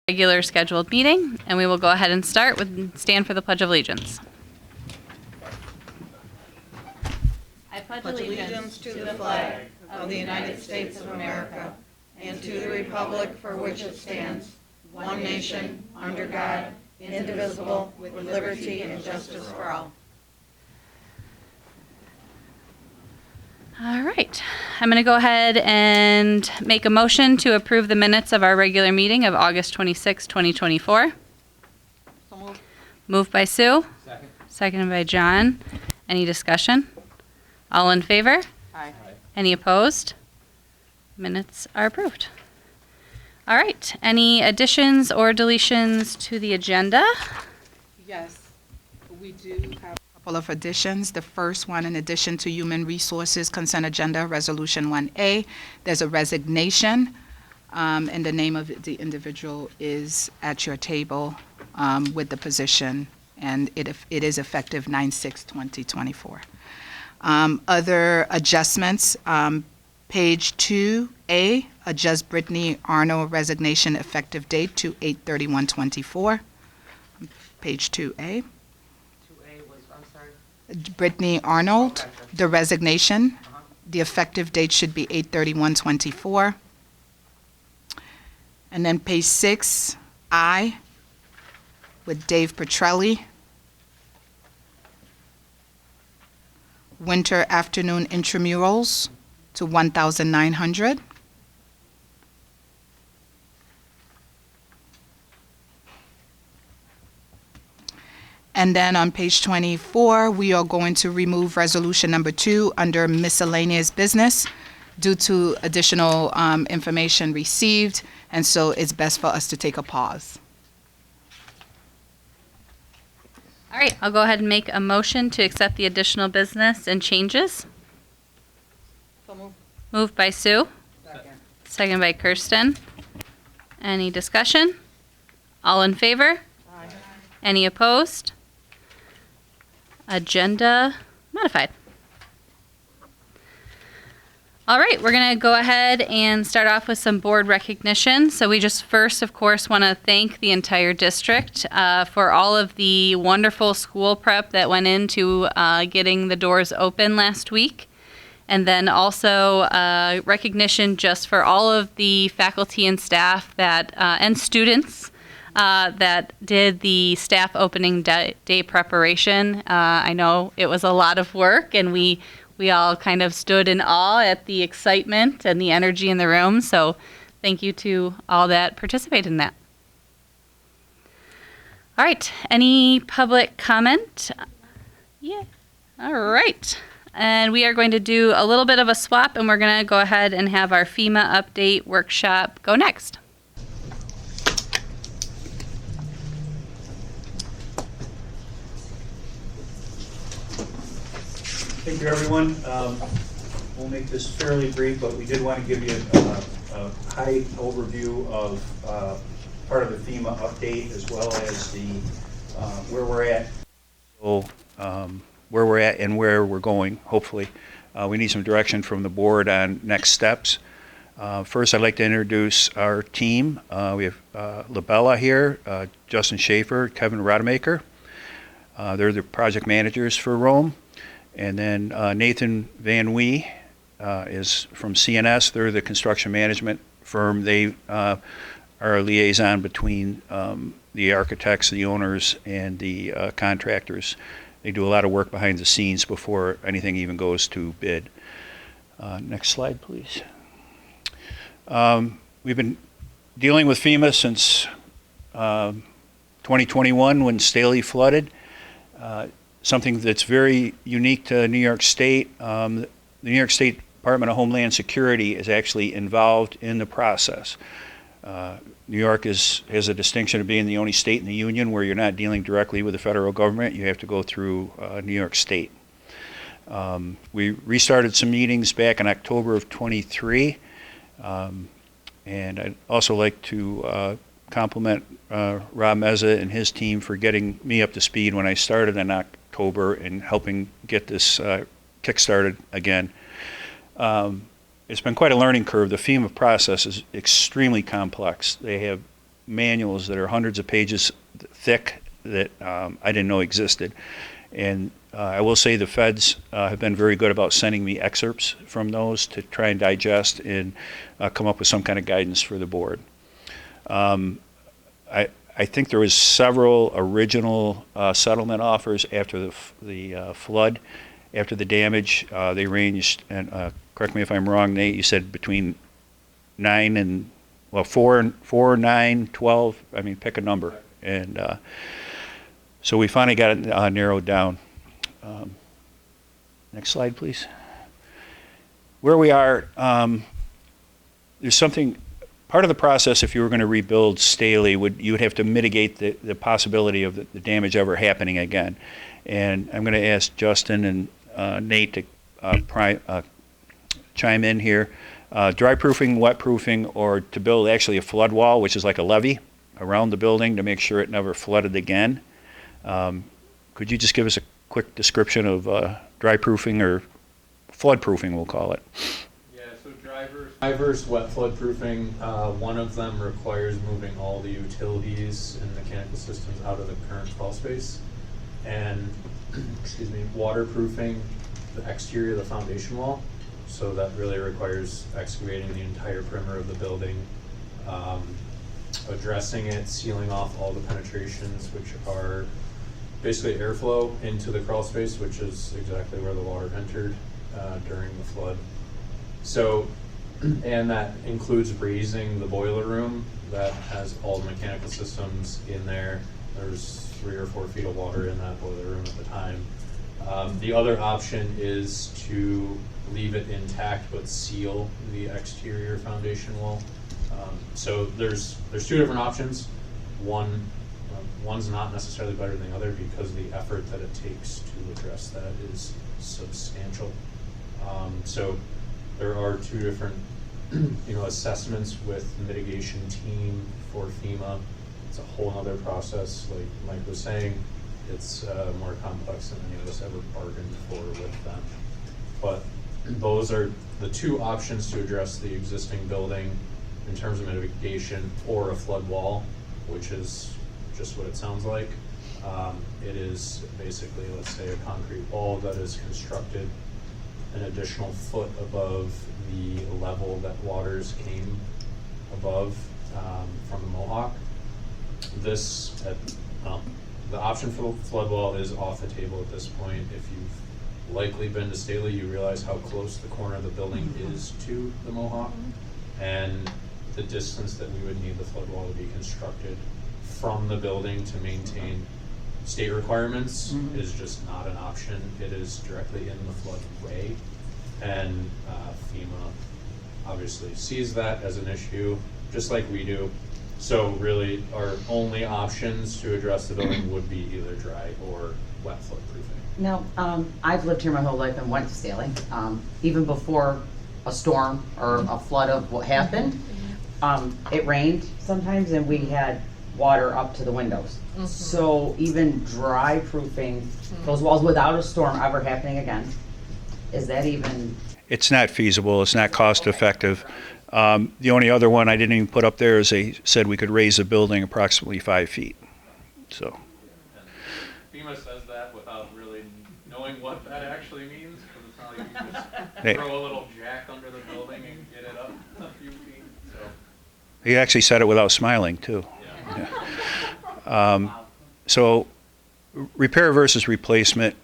Regular scheduled meeting, and we will go ahead and start with stand for the Pledge of Allegiance. I pledge allegiance to the flag of the United States of America and to the republic for which it stands, one nation, under God, indivisible, with liberty and justice for all. All right. I'm going to go ahead and make a motion to approve the minutes of our regular meeting of August 26, 2024. So moved. Moved by Sue. Second. Seconded by John. Any discussion? All in favor? Aye. Any opposed? Minutes are approved. All right. Any additions or deletions to the agenda? Yes, we do have a couple of additions. The first one, in addition to Human Resources Consent Agenda Resolution 1A, there's a resignation, and the name of the individual is at your table with the position, and it is effective 9/6/2024. Other adjustments, page 2A, adjust Brittany Arnold resignation effective date to 8/31/24. Page 2A. 2A was, I'm sorry? Brittany Arnold, Okay. the resignation. The effective date should be 8/31/24. And then page 6I with Dave Petrelli. Winter afternoon intramurals to 1,900. And then on page 24, we are going to remove resolution number 2 under miscellaneous business due to additional information received, and so it's best for us to take a pause. All right. I'll go ahead and make a motion to accept the additional business and changes. So moved. Moved by Sue. Second. Seconded by Kirsten. Any discussion? All in favor? Aye. Any opposed? Agenda modified. All right, we're going to go ahead and start off with some board recognition. So we just first, of course, want to thank the entire district for all of the wonderful school prep that went into getting the doors open last week. And then also recognition just for all of the faculty and staff that and students that did the staff opening day preparation. I know it was a lot of work, and we all kind of stood in awe at the excitement and the energy in the room. So thank you to all that participated in that. All right, any public comment? Yeah, all right. And we are going to do a little bit of a swap, and we're going to go ahead and have our FEMA update workshop go next. Thank you, everyone. We'll make this fairly brief, but we did want to give you a high overview of part of the FEMA update, as well as the where we're at. So, where we're at and where we're going, hopefully. We need some direction from the board on next steps. First, I'd like to introduce our team. We have LaBella here, Justin Schaefer, Kevin Rodemaker. They're the project managers for Rome. And then Nathan Van Wee is from CNS. They're the construction management firm. They are a liaison between the architects, the owners, and the contractors. They do a lot of work behind the scenes before anything even goes to bid. Next slide, please. We've been dealing with FEMA since 2021 when Staley flooded. Something that's very unique to New York State. The New York State Department of Homeland Security is actually involved in the process. New York has a distinction of being the only state in the union where you're not dealing directly with the federal government. You have to go through New York State. We restarted some meetings back in October of 23. And I'd also like to compliment Rob Meza and his team for getting me up to speed when I started in October and helping get this kick-started again. It's been quite a learning curve. The FEMA process is extremely complex. They have manuals that are hundreds of pages thick that I didn't know existed. And I will say the feds have been very good about sending me excerpts from those to try and digest and come up with some kind of guidance for the board. I think there was several original settlement offers after the flood, after the damage. They ranged, and correct me if I'm wrong, Nate, you said between 9 and, well, 4, 9, 12, I mean, pick a number. And so we finally got it narrowed down. Next slide, please. Where we are, there's something, part of the process if you were going to rebuild Staley, you would have to mitigate the possibility of the damage ever happening again. And I'm going to ask Justin and Nate to chime in here. Dry proofing, wet proofing, or to build actually a flood wall, which is like a levee around the building to make sure it never flooded again. Could you just give us a quick description of dry proofing or flood proofing, we'll call it? Yeah, so drivers, wet flood proofing, one of them requires moving all the utilities and mechanical systems out of the current crawl space. And, excuse me, waterproofing the exterior of the foundation wall. So that really requires excavating the entire perimeter of the building, addressing it, sealing off all the penetrations, which are basically airflow into the crawl space, which is exactly where the water entered during the flood. So, and that includes raising the boiler room that has all the mechanical systems in there. There's 3 or 4 feet of water in that boiler room at the time. The other option is to leave it intact but seal the exterior foundation wall. So there's 2 different options. One's not necessarily better than the other because the effort that it takes to address that is substantial. So there are 2 different assessments with mitigation team for FEMA. It's a whole other process. Like Mike was saying, it's more complex than any of us ever bargained for with them. But those are the 2 options to address the existing building in terms of mitigation, or a flood wall, which is just what it sounds like. It is basically, let's say, a concrete wall that is constructed an additional foot above the level that waters came above from the Mohawk. The option for the flood wall is off the table at this point. If you've likely been to Staley, you realize how close the corner of the building is to the Mohawk, and the distance that we would need the flood wall to be constructed from the building to maintain state requirements is just not an option. It is directly in the floodway, and FEMA obviously sees that as an issue, just like we do. So really, our only options to address the building would be either dry or wet flood proofing. Now, I've lived here my whole life and went to Staley, even before a storm or a flood of what happened. It rained sometimes and we had water up to the windows. So even dry proofing those walls without a storm ever happening again, is that even? It's not feasible. It's not cost effective. The only other one I didn't even put up there is they said we could raise the building approximately 5 feet. So. FEMA says that without really knowing what that actually means, because it's not like you just throw a little jack under the building and get it up a few feet. So. He actually said it without smiling too. So repair versus replacement.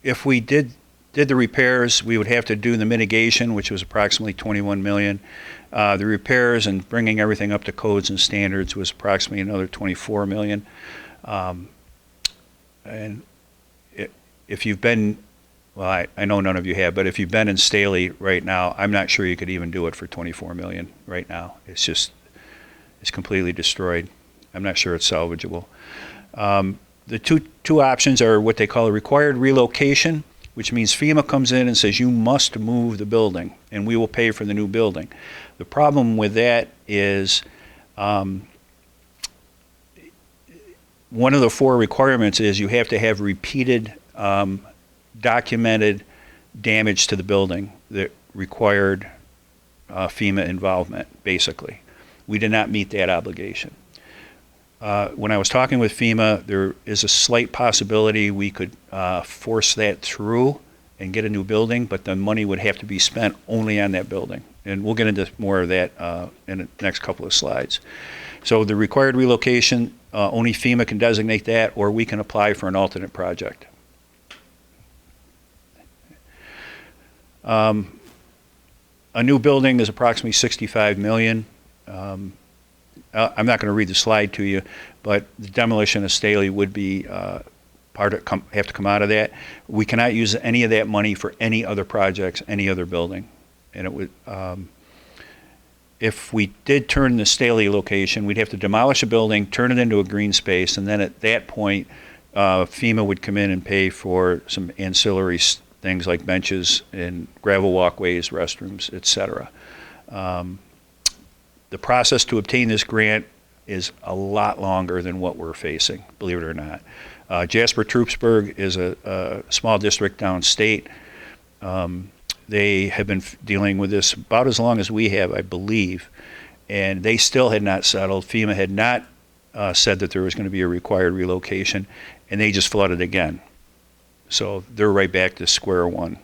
If we did the repairs, we would have to do the mitigation, which was approximately $21 million. The repairs and bringing everything up to codes and standards was approximately another $24 million. And if you've been, well, I know none of you have, but if you've been in Staley right now, I'm not sure you could even do it for $24 million right now. It's completely destroyed. I'm not sure it's salvageable. The two options are what they call a required relocation, which means FEMA comes in and says you must move the building and we will pay for the new building. The problem with that is one of the 4 requirements is you have to have repeated documented damage to the building that required FEMA involvement, basically. we did not meet that obligation. When I was talking with FEMA, there is a slight possibility we could force that through and get a new building, but the money would have to be spent only on that building. And we'll get into more of that in the next couple of slides. So the required relocation, only FEMA can designate that, or we can apply for an alternate project. A new building is approximately $65 million. I'm not going to read the slide to you, but the demolition of Staley would be have to come out of that. We cannot use any of that money for any other projects, any other building. And it would, if we did turn the Staley location, we'd have to demolish a building, turn it into a green space, and then at that point, FEMA would come in and pay for some ancillary things like benches and gravel walkways, restrooms, etc. The process to obtain this grant is a lot longer than what we're facing, believe it or not. Jasper-Troopsburg is a small district downstate. They have been dealing with this about as long as we have, I believe, and they still had not settled. FEMA had not said that there was going to be a required relocation, and they just flooded again. So they're right back to square one.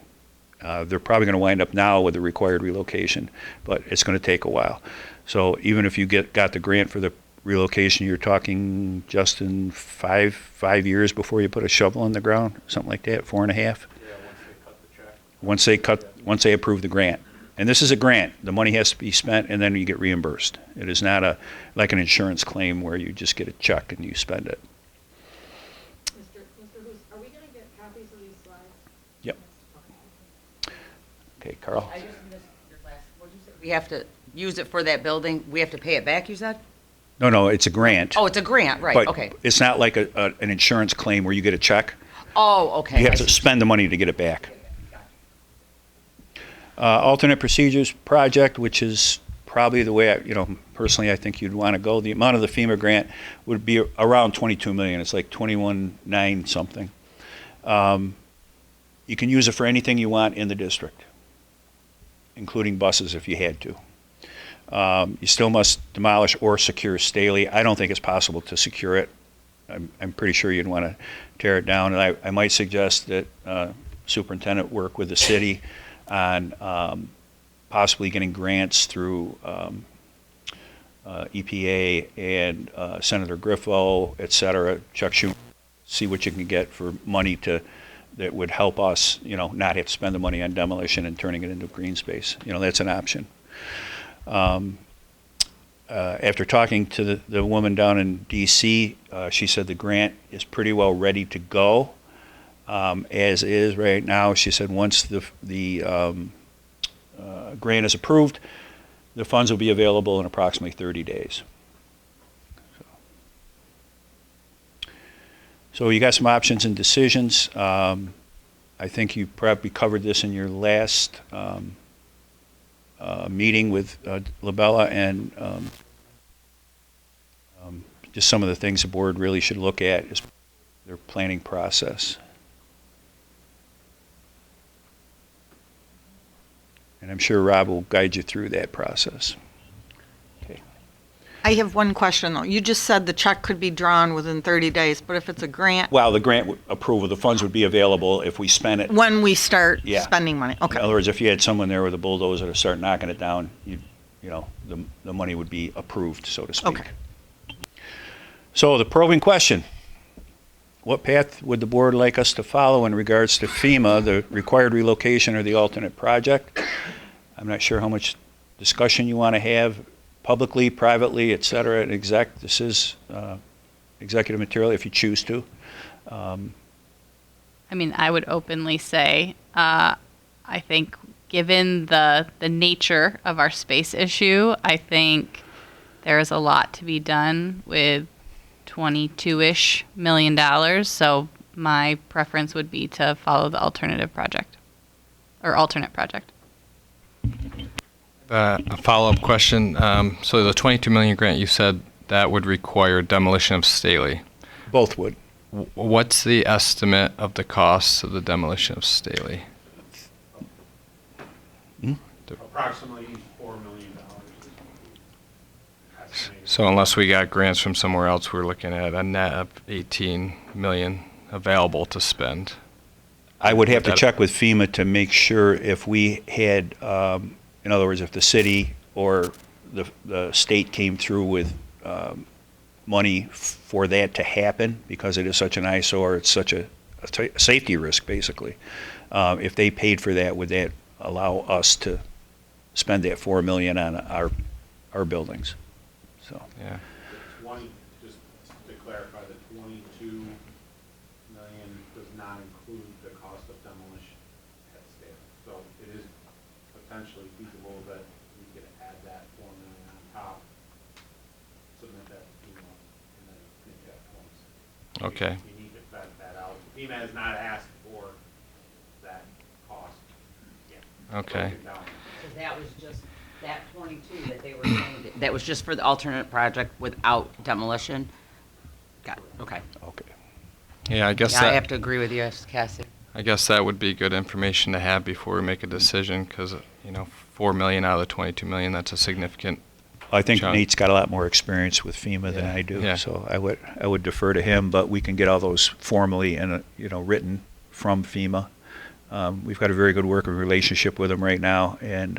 They're probably going to wind up now with a required relocation, but it's going to take a while. So even if you got the grant for the relocation, you're talking just in five years before you put a shovel in the ground, something like that, 4.5. Yeah, once they cut the check. Once they approve the grant. And this is a grant. The money has to be spent, and then you get reimbursed. It is not like an insurance claim where you just get a check and you spend it. Mr. Hoos, are we going to get copies of these slides? Yep. Okay, Carl. I just missed your last, what did you say? We have to use it for that building, we have to pay it back, you said? No, it's a grant. Oh, it's a grant, right, But okay. it's not like an insurance claim where you get a check. Oh, okay. You I have to see. spend the money to get it back. Alternate procedures project, which is probably the way, personally I think you'd want to go. The amount of the FEMA grant would be around $22 million. It's like 21.9 something. You can use it for anything you want in the district, including buses if you had to. You still must demolish or secure Staley. I don't think it's possible to secure it. I'm pretty sure you'd want to tear it down. And I might suggest that superintendent work with the city on possibly getting grants through EPA and Senator Griffo, et cetera, Chuck Schumer, see what you can get for money that would help us, not have to spend the money on demolition and turning it into green space. That's an option. After talking to the woman down in D.C., she said the grant is pretty well ready to go. As is right now. She said once the grant is approved, the funds will be available in approximately 30 days. So you got some options and decisions. I think you probably covered this in your last meeting with Labella, and just some of the things the board really should look at is their planning process. And I'm sure Rob will guide you through that process. Okay. I have one question, though. You just said the check could be drawn within 30 days, but if it's a grant, Well, the grant approval, the funds would be available if we spent it. when we start Yeah. spending money? In Okay. other words, if you had someone there with a bulldozer to start knocking it down, the money would be approved, so to speak. Okay. So the probing question. What path would the board like us to follow in regards to FEMA, the required relocation or the alternate project? I'm not sure how much discussion you want to have publicly, privately, et cetera. This is executive material if you choose to. I mean, I would openly say, I think given the nature of our space issue, I think there is a lot to be done with $22-ish million. So my preference would be to follow the alternative project or alternate project. A follow-up question. So the $22 million grant, you said that would require demolition of Staley. Both would. What's the estimate of the cost of the demolition of Staley? Approximately $4 million. So unless we got grants from somewhere else, we're looking at a net of 18 million available to spend. I would have to That- check with FEMA to make sure if we had, in other words, if the city or the state came through with money for that to happen, because it is such an eyesore, it's such a safety risk, basically. If they paid for that, would that allow us to spend that $4 million on our buildings? So, Yeah. Just to clarify, the 22 million does not include the cost of demolition at scale. So it is potentially feasible that we could add that 4 million on top, submit that to FEMA, and then make that points. Okay. We need to vet that out. FEMA has not asked for that cost yet. Okay. Broken down. So that was just, that 22 that they were saying, that was just for the alternate project without demolition? Got it, okay. okay. Yeah, I guess Yeah, I have that, to agree with you, Cassie. I guess that would be good information to have before we make a decision, because, 4 million out of the 22 million, that's a significant. I think John. Nate's got a lot more experience with FEMA than Yeah. I do, Yeah. so I would defer to him, but we can get all those formally and, written from FEMA. We've got a very good working relationship with them right now, and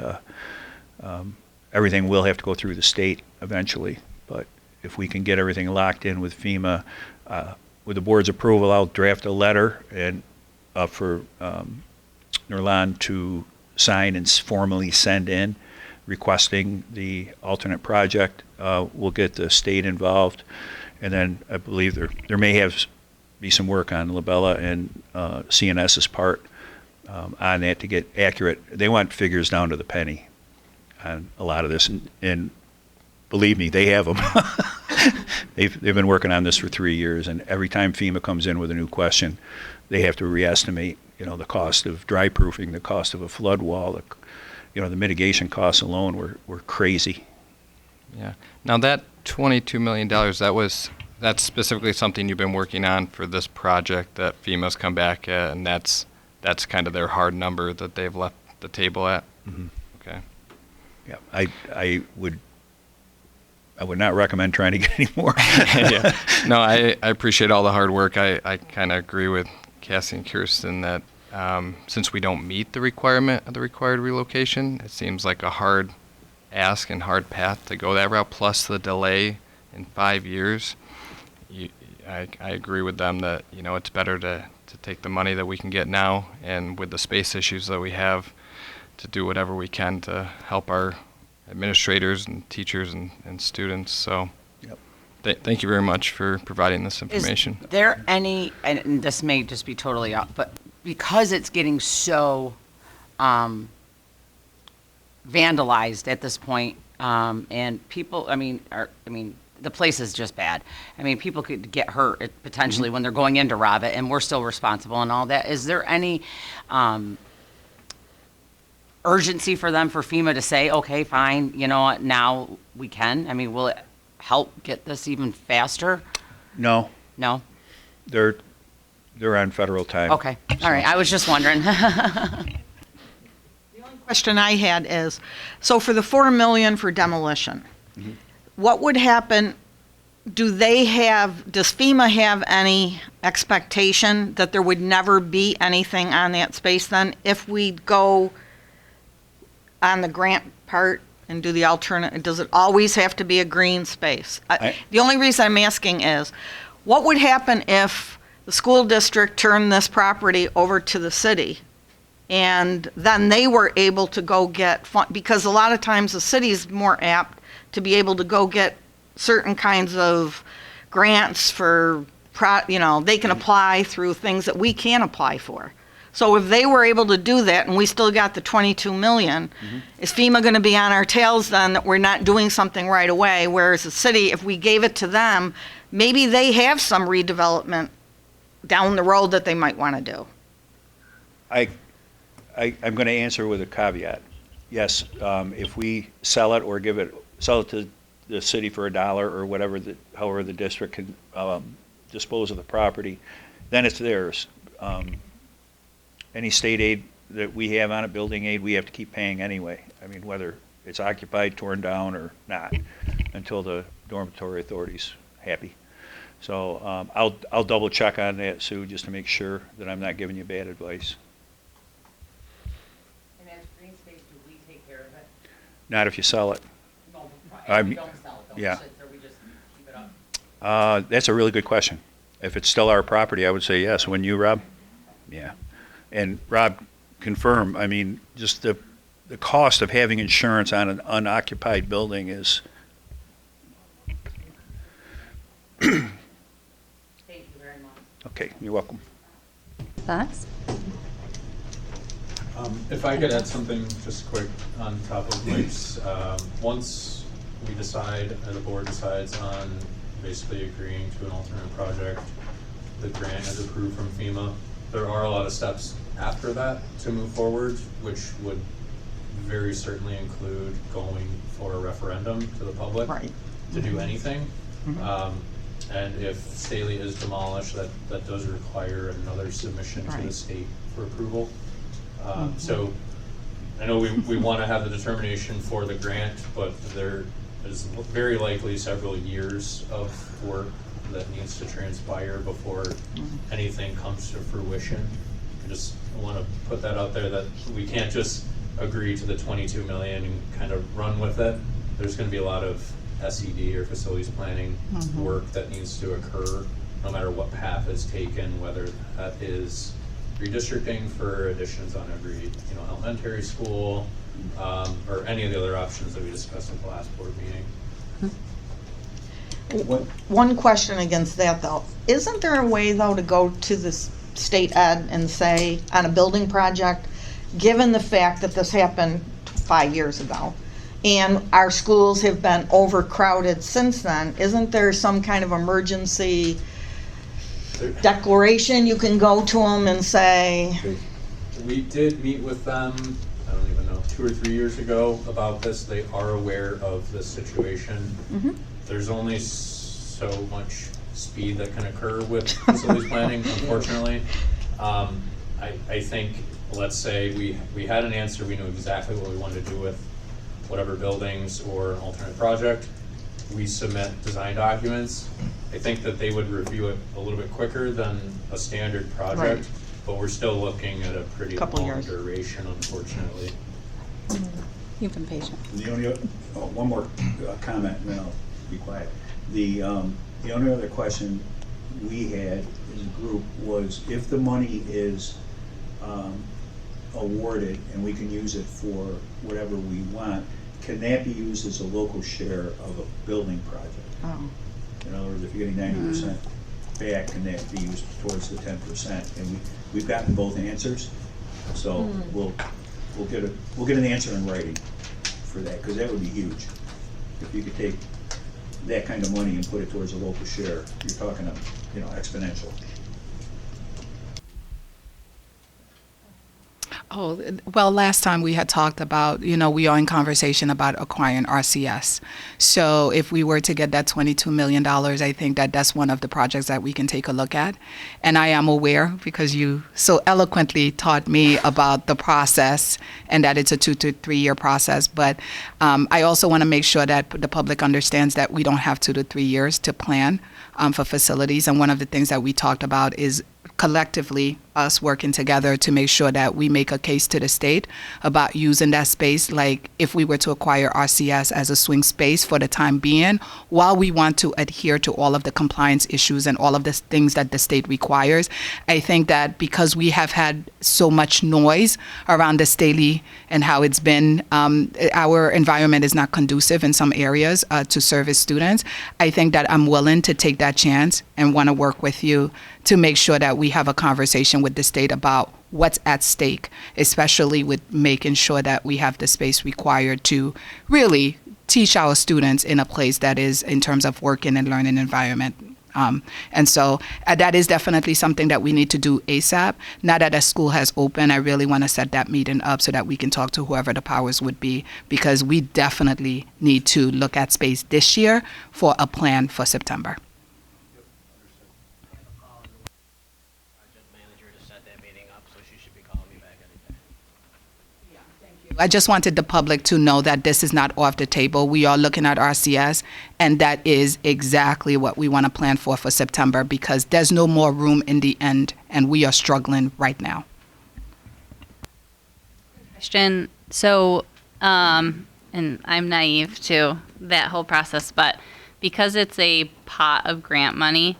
everything will have to go through the state eventually. But if we can get everything locked in with FEMA, with the board's approval, I'll draft a letter and for Nurlan to sign and formally send in, requesting the alternate project. We'll get the state involved, and then I believe there may be some work on Labella and CNS's part on that to get accurate. They want figures down to the penny on a lot of this, and believe me, they have them. They've been working on this for 3 years, and every time FEMA comes in with a new question, they have to reestimate, the cost of dry proofing, the cost of a flood wall, the mitigation costs alone were crazy. Yeah. Now that $22 million, that's specifically something you've been working on for this project that FEMA's come back at, and that's kind of their hard number that they've left the table at? Mhm. Okay. Yeah, I would not recommend trying to get any more. Yeah. No, I appreciate all the hard work. I kind of agree with Cassie and Kirsten that since we don't meet the requirement of the required relocation, it seems like a hard ask and hard path to go that route, plus the delay in 5 years. I agree with them that, it's better to take the money that we can get now, and with the space issues that we have, to do whatever we can to help our administrators and teachers and students. So thank you very much for providing this information. Is there any, and this may just be totally off, but because it's getting so vandalized at this point, and people, the place is just bad. People could get hurt potentially when they're going in to rob it, and we're still responsible and all that. Is there any urgency for FEMA to say, okay, fine, now we can? Will it help get this even faster? No, No? they're on federal time. Okay, all right, I was just wondering. Question I had is, so for the 4 million for demolition, what would happen, does FEMA have any expectation that there would never be anything on that space then if we go on the grant part and do the alternate? Does it always have to be a green space? The only reason I'm asking is, what would happen if the school district turned this property over to the city, and then they were able to go get, because a lot of times the city's more apt to be able to go get certain kinds of grants for, they can apply through things that we can't apply for. So if they were able to do that and we still got the 22 million, is FEMA going to be on our tails then that we're not doing something right away? Whereas the city, if we gave it to them, maybe they have some redevelopment down the road that they might want to do. I'm going to answer with a caveat. Yes, if we sell it or sell it to the city for $1 or whatever, however the district can dispose of the property, then it's theirs. Any state aid that we have on it, building aid, we have to keep paying anyway. Whether it's occupied, torn down, or not. until the dormitory authority's happy. So I'll double check on that, Sue, just to make sure that I'm not giving you bad advice. And as green space, do we take care of it? Not if you sell it. No, I'm- we don't sell it, though. yeah. We just keep it up. That's a really good question. If it's still our property, I would say yes. Wouldn't you, Rob? Yeah. And Rob, confirm, I mean, just the cost of having insurance on an unoccupied building is, Thank you very much. okay, you're welcome. Thoughts? If I could add something just quick on top of Mike's, once we decide, or the board decides on basically agreeing to an alternate project, the grant is approved from FEMA, there are a lot of steps after that to move forward, which would very certainly include going for a referendum to the public Right. to do anything. And if Staley is demolished, that does require another submission to the Right. state for approval. So I know we want to have the determination for the grant, but there is very likely several years of work that needs to transpire before anything comes to fruition. I just want to put that out there, that we can't just agree to the 22 million and kind of run with it. There's going to be a lot of SED or facilities planning work that needs to occur, no matter what path is taken, whether that is redistricting for additions on every elementary school, or any of the other options that we discussed at the last board meeting. One question against that, though. Isn't there a way, though, to go to the state ed and say, on a building project, given the fact that this happened 5 years ago, and our schools have been overcrowded since then, isn't there some kind of emergency declaration you can go to them and say, We did meet with them, I don't even know, 2 or 3 years ago about this. They are aware of this situation. There's only so much speed that can occur with facilities planning, unfortunately. I think, let's say we had an answer, we knew exactly what we wanted to do with whatever buildings or an alternate project. We submit design documents. I think that they would review it a little bit quicker than a standard project, Right. but we're still looking at a pretty Couple long years. duration, unfortunately. You've been patient. The only, one more comment, and then I'll be quiet. The only other question we had as a group was, if the money is awarded and we can use it for whatever we want, can that be used as a local share of a building project? oh, In other words, if you're getting 90% back, can that be used towards the 10%? And we've gotten both answers, so we'll get an answer in writing for that, because that would be huge. If you could take that kind of money and put it towards a local share, you're talking exponential. Oh, well, last time we had talked about, we are in conversation about acquiring RCS. So if we were to get that $22 million, I think that that's one of the projects that we can take a look at. And I am aware, because you so eloquently taught me about the process and that it's a 2 to 3 year process. But I also want to make sure that the public understands that we don't have 2 to 3 years to plan for facilities. And one of the things that we talked about is collectively us working together to make sure that we make a case to the state about using that space, like if we were to acquire RCS as a swing space for the time being, while we want to adhere to all of the compliance issues and all of the things that the state requires. I think that because we have had so much noise around the Staley and how it's been, our environment is not conducive in some areas to service students. I think that I'm willing to take that chance and want to work with you to make sure that we have a conversation with the state about what's at stake, especially with making sure that we have the space required to really teach our students in a place that is, in terms of working and learning environment. And so that is definitely something that we need to do ASAP. Now that the school has opened, I really want to set that meeting up so that we can talk to whoever the powers would be, because we definitely need to look at space this year for a plan for September. Project manager to set that meeting up, so she should be calling me back any day. Yeah, thank you. I just wanted the public to know that this is not off the table. We are looking at RCS, and that is exactly what we want to plan for September, because there's no more room in the end, and we are struggling right now. Question. So, and I'm naive to that whole process, but because it's a pot of grant money,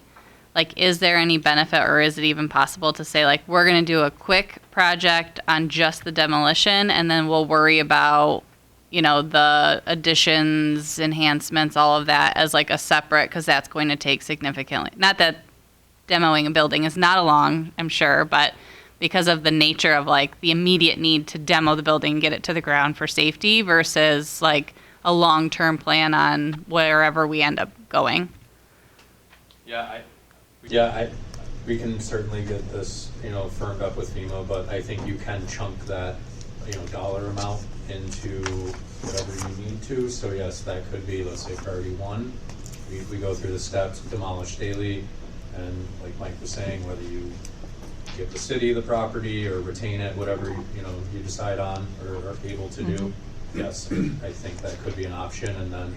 like, is there any benefit, or is it even possible to say, like, we're going to do a quick project on just the demolition, and then we'll worry about, you know, the additions, enhancements, all of that as like a separate, because that's going to take significantly, not that demoing a building is not along, I'm sure, but because of the nature of like the immediate need to demo the building and get it to the ground for safety versus like a long-term plan on wherever we end up going. We can certainly get this, firmed up with FEMA, but I think you can chunk that, dollar amount into whatever you need to. So yes, that could be, let's say, priority one. We go through the steps, demolish daily, and like Mike was saying, whether you give the city the property or retain it, whatever, you decide on or are able to do. Yes, I think that could be an option, and then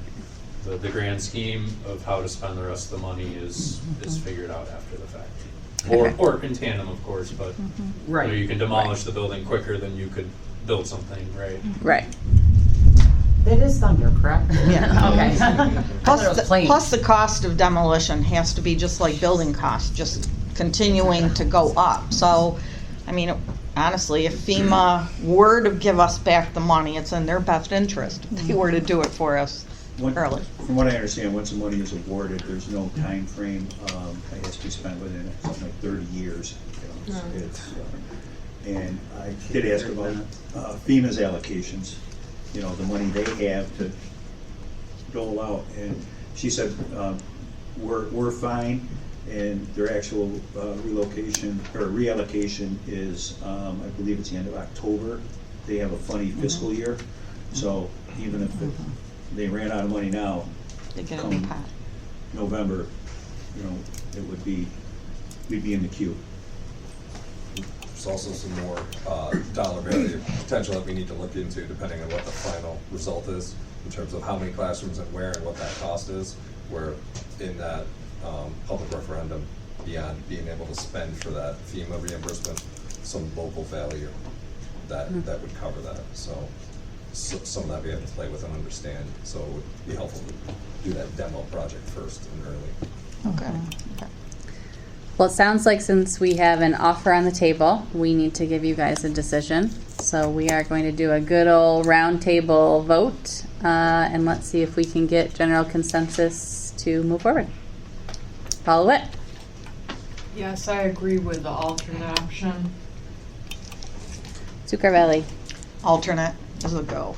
the grand scheme of how to spend the rest of the money is figured out after the fact. Or in tandem, of course, but Right. you can demolish the building quicker than you could build something, right? Right. That is thunder, correct? Yeah, okay. I thought it was planes. Plus the cost of demolition has to be just like building costs, just continuing to go up. So, I mean, honestly, if FEMA were to give us back the money, it's in their best interest if they were to do it for us early. From what I understand, once the money is awarded, there's no time frame. It has to be spent within something like 30 years. And I did ask about FEMA's allocations, the money they have to dole out. And she said, we're fine, and their actual relocation or reallocation is, I believe it's the end of October. They have a funny fiscal year, so even if they ran out of money now, They get a come big pot. November, we'd be in the queue. There's also some more dollar value potential that we need to look into depending on what the final result is in terms of how many classrooms and where and what that cost is. Where in that public referendum, beyond being able to spend for that FEMA reimbursement, some local value that would cover that. So some of that we have to play with and understand. So it would be helpful to do that demo project first and early. Okay. Well, it sounds like since we have an offer on the table, we need to give you guys a decision. So we are going to do a good old round table vote, and let's see if we can get general consensus to move forward. Paula Witt? Yes, I agree with the alternate option. Sue Carvelli? Alternate is a go.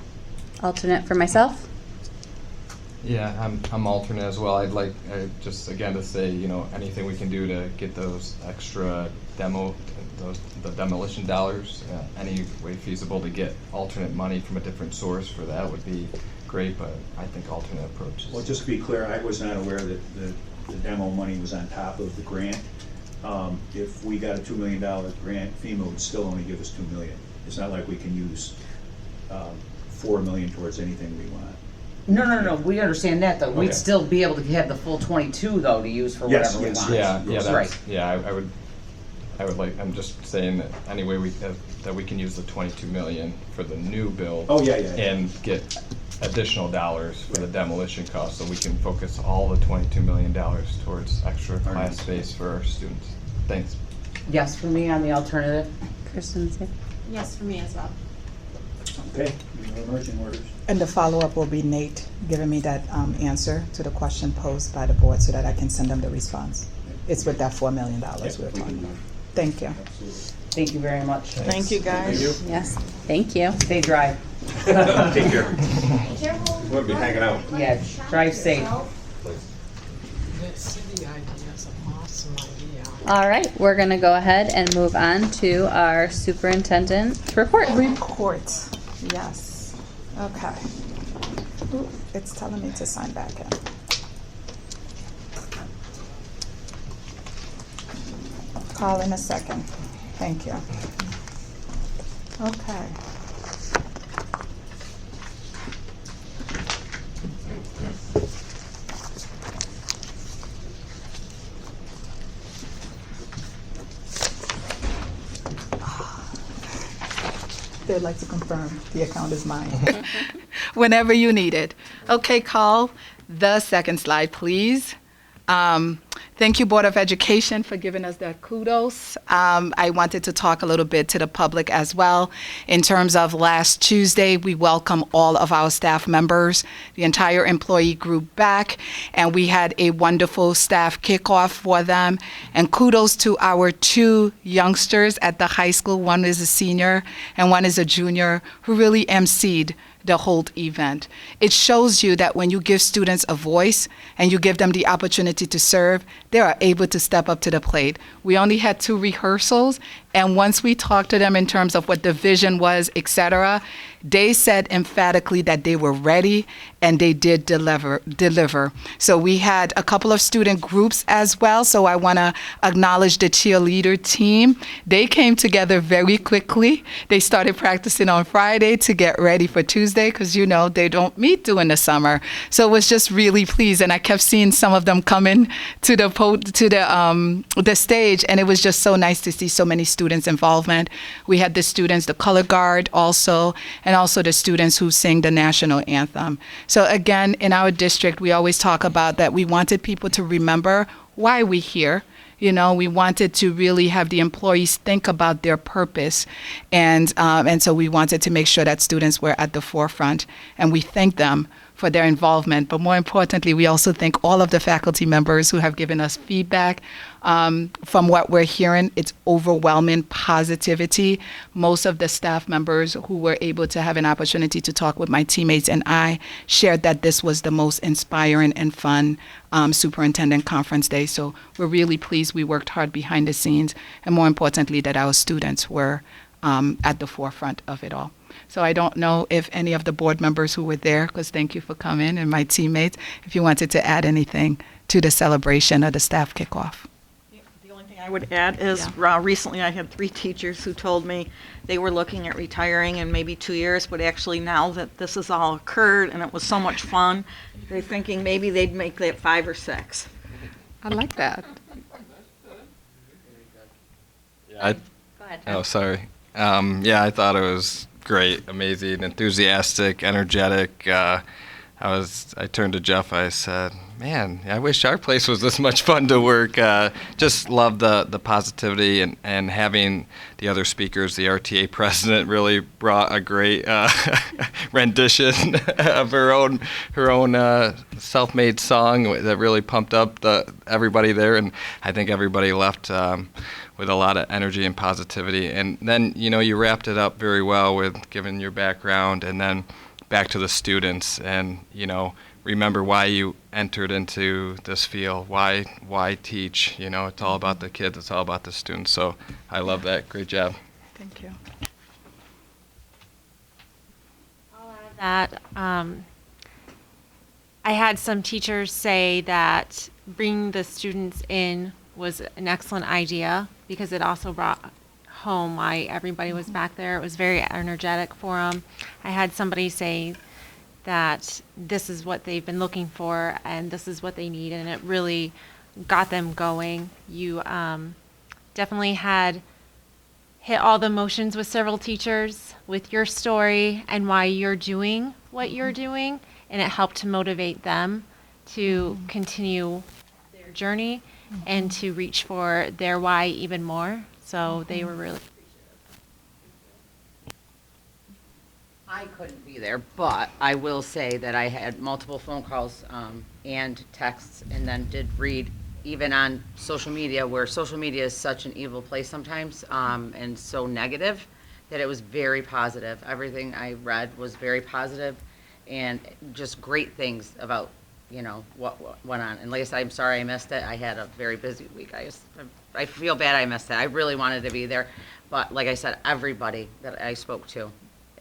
Alternate for myself? Yeah, I'm alternate as well. I'd like just again to say, anything we can do to get those extra the demolition dollars, any way feasible to get alternate money from a different source for that would be great. But I think alternate approach. Well, just to be clear, I was not aware that the demo money was on top of the grant. If we got a $2 million grant, FEMA would still only give us $2 million. It's not like we can use $4 million towards anything we want. No. We understand that, though. We'd Okay. still be able to have the full 22, though, to use for Yes, whatever yes. we want. Yeah, Right. I would like. I'm just saying that any way we have, that we can use the 22 million for the new build. Oh, yeah. And get additional dollars for the demolition costs, so we can focus all the $22 million towards extra class space for our students. Thanks. Yes, for me on the alternative. Kristen? Yes, for me as well. Okay, marching orders. And the follow-up will be Nate giving me that answer to the question posed by the board so that I can send them the response. It's with that $4 million we're talking about. Thank you. Absolutely. Thank you very much. Thank you, guys. Yes. Thank you. Stay dry. Take care. We're gonna be hanging out. Yeah, drive safe. The city idea is an awesome idea. All right, we're going to go ahead and move on to our superintendent's report. Report, yes. Okay. Ooh, it's telling me to sign back in. Call in a second. Thank you. Okay. they'd like to confirm the account is mine. Whenever you need it. Okay, Carl, the second slide, please. Thank you, Board of Education, for giving us that kudos. I wanted to talk a little bit to the public as well. In terms of last Tuesday, we welcome all of our staff members, the entire employee group back, and we had a wonderful staff kickoff for them. And kudos to our two youngsters at the high school. One is a senior and one is a junior, who really emceed the whole event. It shows you that when you give students a voice and you give them the opportunity to serve, they are able to step up to the plate. We only had 2 rehearsals, and once we talked to them in terms of what the vision was, etc., they said emphatically that they were ready and they did deliver. So we had a couple of student groups as well, so I want to acknowledge the cheerleader team. They came together very quickly. They started practicing on Friday to get ready for Tuesday because, you know, they don't meet during the summer. So it was just really pleased, and I kept seeing some of them coming to the stage, and it was just so nice to see so many students' involvement. We had the students, the color guard also, and also the students who sing the national anthem. So again, in our district, we always talk about that we wanted people to remember why we're here. You know, we wanted to really have the employees think about their purpose. And so we wanted to make sure that students were at the forefront. And we thank them for their involvement. But more importantly, we also thank all of the faculty members who have given us feedback. From what we're hearing, it's overwhelming positivity. Most of the staff members who were able to have an opportunity to talk with my teammates and I shared that this was the most inspiring and fun superintendent conference day. So we're really pleased we worked hard behind the scenes, and more importantly, that our students were at the forefront of it all. So I don't know if any of the board members who were there, because thank you for coming, and my teammates, if you wanted to add anything to the celebration or the staff kickoff. The only thing I would add is recently I had 3 teachers who told me they were looking at retiring in maybe 2 years, but actually now that this has all occurred and it was so much fun, they're thinking maybe they'd make that 5 or 6. I like that. Yeah, Go ahead. oh, sorry. Yeah, I thought it was great, amazing, enthusiastic, energetic. I turned to Jeff. I said, "Man, I wish our place was this much fun to work." Just love the positivity and having the other speakers. The RTA president really brought a great rendition of her own self-made song that really pumped up everybody there, and I think everybody left with a lot of energy and positivity. And then, you know, you wrapped it up very well with giving your background and then back to the students and, you know, remember why you entered into this field, why teach. You know, it's all about the kids, it's all about the students. So I love that. Great job. Thank you. I'll add that I had some teachers say that bringing the students in was an excellent idea because it also brought home why everybody was back there. It was very energetic for them. I had somebody say that this is what they've been looking for and this is what they need, and it really got them going. You definitely had hit all the motions with several teachers with your story and why you're doing what you're doing, and it helped to motivate them to continue their journey and to reach for their why even more. So they were really I couldn't be there, but I will say that I had multiple phone calls and texts, and then did read even on social media, where social media is such an evil place sometimes, and so negative, that it was very positive. Everything I read was very positive, and just great things about, you know, what went on. And like I said, I'm sorry I missed it. I had a very busy week. I feel bad I missed it. I really wanted to be there, but like I said, everybody that I spoke to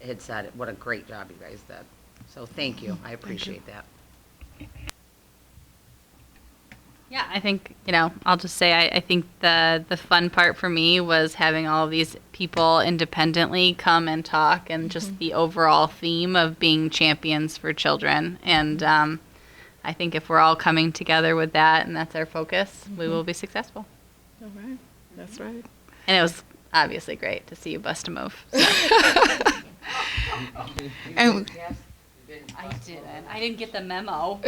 had said what a great job you guys did. So thank you. I appreciate that. Yeah, I think, you know, I'll just say I think the fun part for me was having all of these people independently come and talk, and just the overall theme of being champions for children. And I think if we're all coming together with that and that's our focus, we will be successful. All right. That's right. And it was obviously great to see you bust a move. So. And I didn't. I didn't get the memo.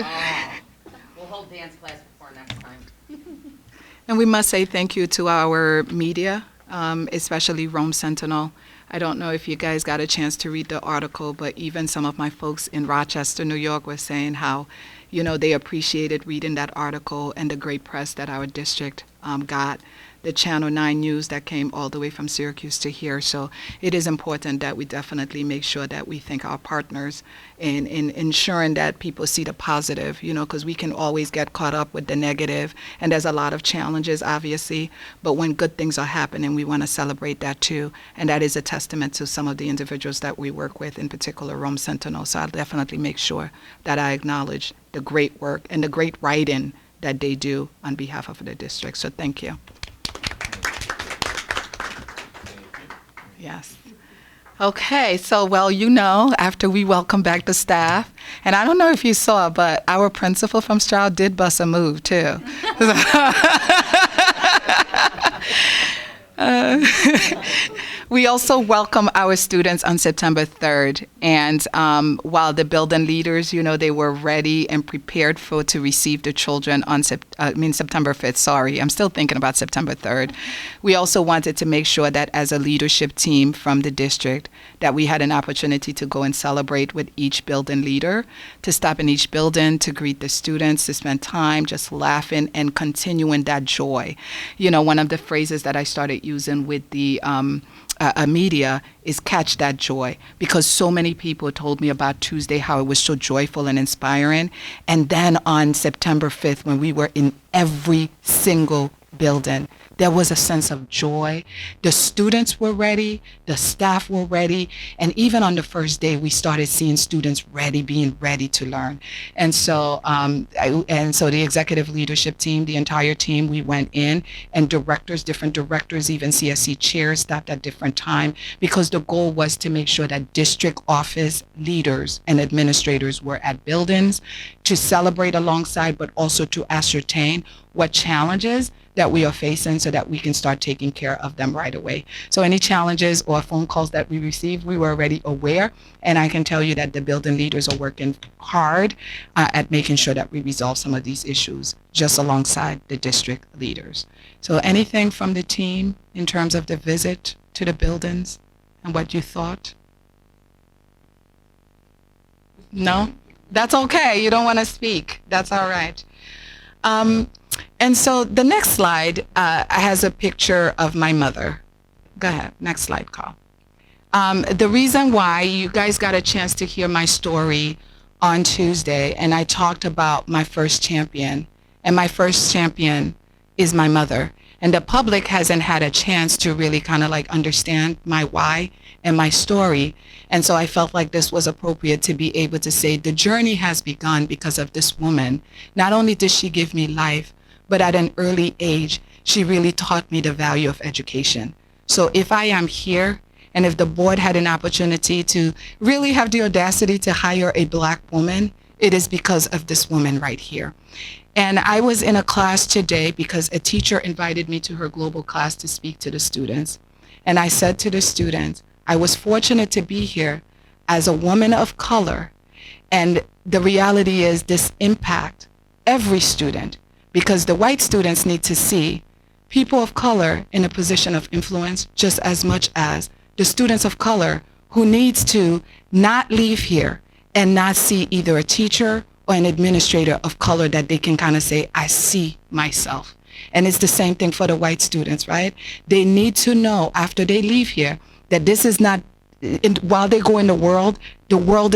We'll hold dance class before next time. And we must say thank you to our media, especially Rome Sentinel. I don't know if you guys got a chance to read the article, but even some of my folks in Rochester, New York, were saying how, they appreciated reading that article and the great press that our district got. The Channel 9 news that came all the way from Syracuse to here. So it is important that we definitely make sure that we thank our partners in ensuring that people see the positive, because we can always get caught up with the negative, and there's a lot of challenges, obviously, but when good things are happening, we want to celebrate that too, and that is a testament to some of the individuals that we work with, in particular Rome Sentinel. So I'll definitely make sure that I acknowledge the great work and the great writing that they do on behalf of the district. So thank you. Yes. Okay, so after we welcome back the staff, and I don't know if you saw, but our principal from Stroud did bust a move too. We also welcome our students on September 3rd, and while the building leaders, they were ready and prepared to receive the children on September 5th. Sorry, I'm still thinking about September 3rd. We also wanted to make sure that as a leadership team from the district, that we had an opportunity to go and celebrate with each building leader, to stop in each building, to greet the students, to spend time just laughing and continuing that joy. One of the phrases that I started using with the media is catch that joy, because so many people told me about Tuesday how it was so joyful and inspiring. And then on September 5th, when we were in every single building, there was a sense of joy. The students were ready, the staff were ready, and even on the first day, we started seeing students being ready to learn. And so, the executive leadership team, the entire team, we went in, and different directors, even CSC chairs, stopped at different time, because the goal was to make sure that district office leaders and administrators were at buildings to celebrate alongside, but also to ascertain what challenges that we are facing so that we can start taking care of them right away. So any challenges or phone calls that we received, we were already aware, and I can tell you that the building leaders are working hard at making sure that we resolve some of these issues just alongside the district leaders. So anything from the team in terms of the visit to the buildings and what you thought? No? That's okay. You don't want to speak. That's all right. And so the next slide has a picture of my mother. Go ahead. Next slide, Carl. The reason why you guys got a chance to hear my story on Tuesday, and I talked about my first champion, and my first champion is my mother. And the public hasn't had a chance to really kind of understand my why and my story. And so I felt like this was appropriate to be able to say the journey has begun because of this woman. Not only did she give me life, but at an early age, she really taught me the value of education. So if I am here, and if the board had an opportunity to really have the audacity to hire a Black woman, it is because of this woman right here. And I was in a class today because a teacher invited me to her global class to speak to the students. And I said to the students, I was fortunate to be here as a woman of color. And the reality is this impact every student, because the white students need to see people of color in a position of influence just as much as the students of color who needs to not leave here and not see either a teacher or an administrator of color that they can kind of say, I see myself. And it's the same thing for the white students, right? They need to know after they leave here that this is not, while they go in the world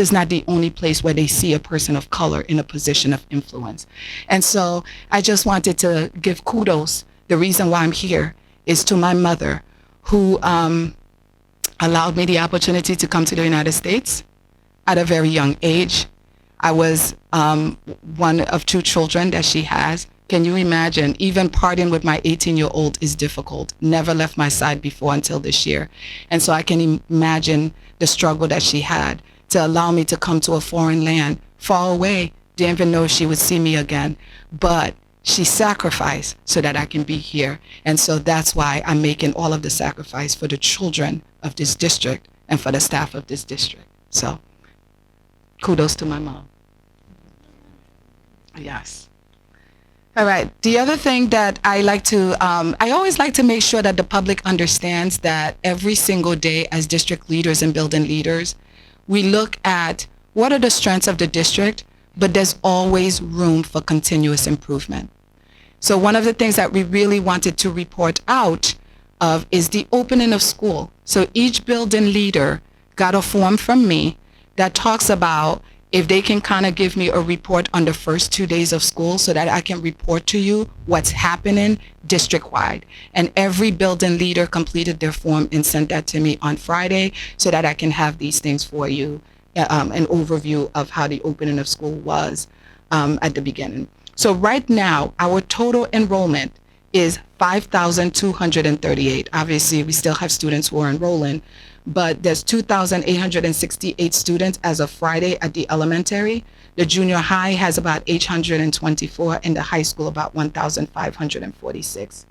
is not the only place where they see a person of color in a position of influence. And so I just wanted to give kudos. The reason why I'm here is to my mother, who allowed me the opportunity to come to the United States at a very young age. I was one of two children that she has. Can you imagine? Even partying with my 18-year-old is difficult. Never left my side before until this year. And so I can imagine the struggle that she had to allow me to come to a foreign land, far away. Didn't even know if she would see me again. But she sacrificed so that I can be here. And so that's why I'm making all of the sacrifice for the children of this district and for the staff of this district. So kudos to my mom. Yes. All right. The other thing that I like to, I always like to make sure that the public understands that every single day as district leaders and building leaders, we look at what are the strengths of the district, but there's always room for continuous improvement. So one of the things that we really wanted to report out of is the opening of school. So each building leader got a form from me that talks about if they can kind of give me a report on the first 2 days of school so that I can report to you what's happening district-wide. And every building leader completed their form and sent that to me on Friday so that I can have these things for you, an overview of how the opening of school was at the beginning. So right now, our total enrollment is 5,238. Obviously, we still have students who are enrolling, but there's 2,868 students as of Friday at the elementary. The junior high has about 824, and the high school about 1,546.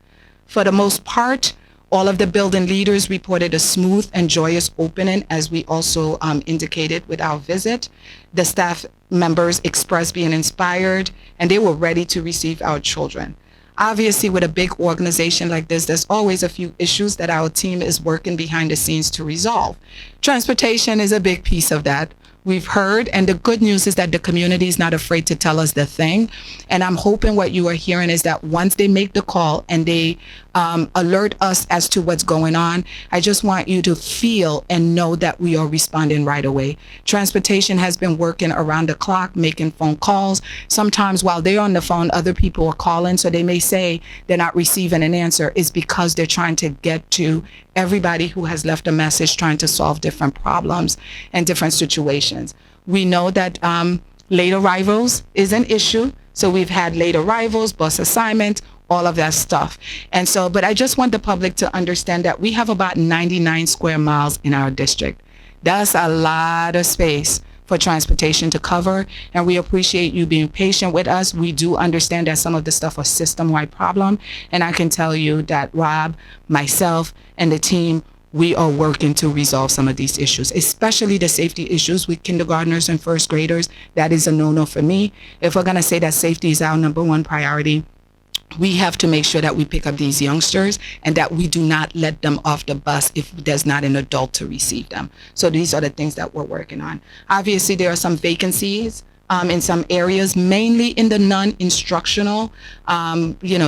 For the most part, all of the building leaders reported a smooth and joyous opening, as we also indicated with our visit. The staff members expressed being inspired, and they were ready to receive our children. Obviously, with a big organization like this, there's always a few issues that our team is working behind the scenes to resolve. Transportation is a big piece of that. We've heard, and the good news is that the community is not afraid to tell us the thing. And I'm hoping what you are hearing is that once they make the call and they alert us as to what's going on, I just want you to feel and know that we are responding right away. Transportation has been working around the clock, making phone calls. Sometimes while they're on the phone, other people are calling, so they may say they're not receiving an answer. It's because they're trying to get to everybody who has left a message, trying to solve different problems and different situations. We know that late arrivals is an issue. So we've had late arrivals, bus assignments, all of that stuff. And so, but I just want the public to understand that we have about 99 square miles in our district. That's a lot of space for transportation to cover, and we appreciate you being patient with us. We do understand that some of the stuff are system-wide problem, and I can tell you that Rob, myself, and the team, we are working to resolve some of these issues, especially the safety issues with kindergartners and first graders. That is a no-no for me. If we're gonna say that safety is our number one priority, we have to make sure that we pick up these youngsters and that we do not let them off the bus if there's not an adult to receive them. So these are the things that we're working on. Obviously, there are some vacancies in some areas, mainly in the non-instructional,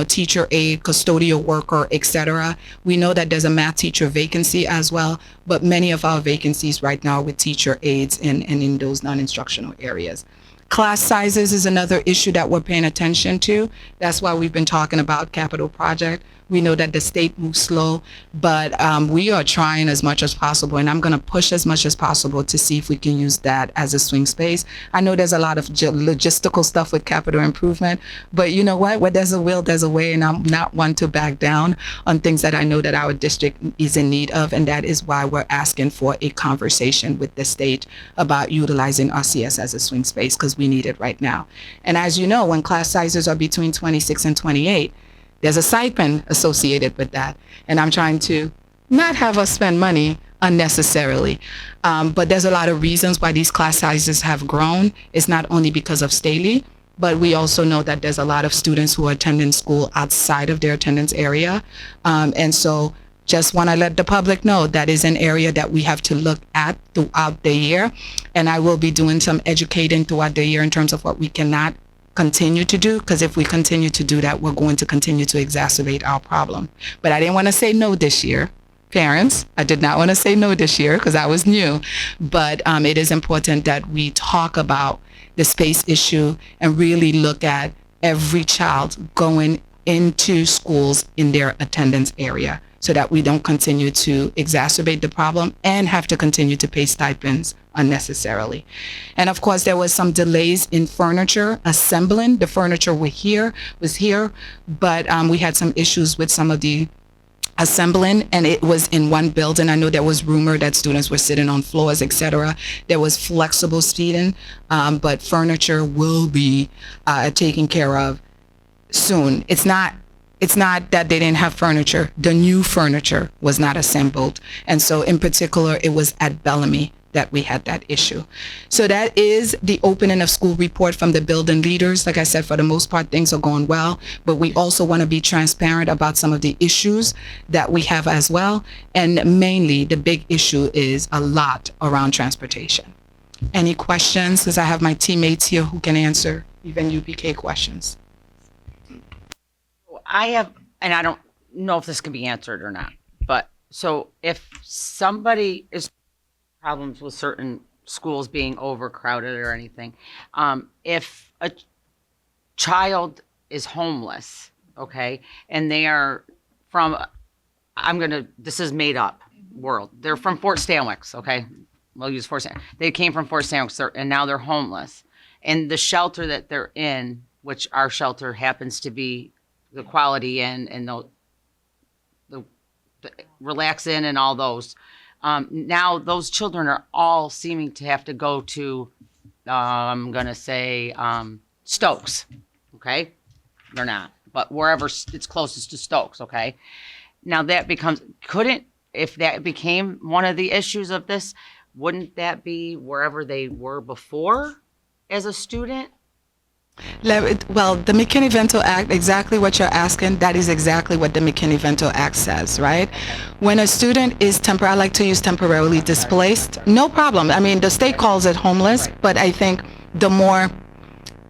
teacher aide, custodial worker, etc. We know that there's a math teacher vacancy as well, but many of our vacancies right now are with teacher aides and in those non-instructional areas. Class sizes is another issue that we're paying attention to. That's why we've been talking about capital project. We know that the state moves slow, but we are trying as much as possible, and I'm going to push as much as possible to see if we can use that as a swing space. I know there's a lot of logistical stuff with capital improvement, but you know what? Where there's a will, there's a way, and I'm not one to back down on things that I know that our district is in need of, and that is why we're asking for a conversation with the state about utilizing RCS as a swing space, because we need it right now. And as you know, when class sizes are between 26 and 28, there's a stipend associated with that. And I'm trying to not have us spend money unnecessarily. But there's a lot of reasons why these class sizes have grown. It's not only because of Staley, but we also know that there's a lot of students who are attending school outside of their attendance area. And so just want to let the public know that is an area that we have to look at throughout the year. And I will be doing some educating throughout the year in terms of what we cannot continue to do, because if we continue to do that, we're going to continue to exacerbate our problem. But I didn't want to say no this year. Parents, I did not want to say no this year because I was new, but it is important that we talk about the space issue and really look at every child going into schools in their attendance area so that we don't continue to exacerbate the problem and have to continue to pay stipends unnecessarily. And of course, there was some delays in furniture assembling. The furniture was here, but we had some issues with some of the assembling, and it was in one building. I know there was rumor that students were sitting on floors, etc. There was flexible seating, but furniture will be taken care of soon. It's not that they didn't have furniture. The new furniture was not assembled. And so in particular, it was at Bellamy that we had that issue. So that is the opening of school report from the building leaders. Like I said, for the most part, things are going well, but we also want to be transparent about some of the issues that we have as well. And mainly the big issue is a lot around transportation. Any questions? Because I have my teammates here who can answer even UPK questions. I have, and I don't know if this can be answered or not, but so if somebody is problems with certain schools being overcrowded or anything, if a child is homeless, okay, and they are from, this is made up world. They're from Fort Stanwix, okay? We'll use Fort Stanwix. They came from Fort Stanwix and now they're homeless. And the shelter that they're in, which our shelter happens to be the Quality Inn and the Relax Inn and all those. Now those children are all seeming to have to go to, I'm going to say, Stokes, okay? They're not, but wherever it's closest to Stokes, okay? Now that becomes, if that became one of the issues of this, wouldn't that be wherever they were before as a student? Well, the McKinney-Vento Act, exactly what you're asking, that is exactly what the McKinney-Vento Act says, right? When a student is I like to use temporarily displaced, no problem. I mean, the state calls it homeless, but I think the more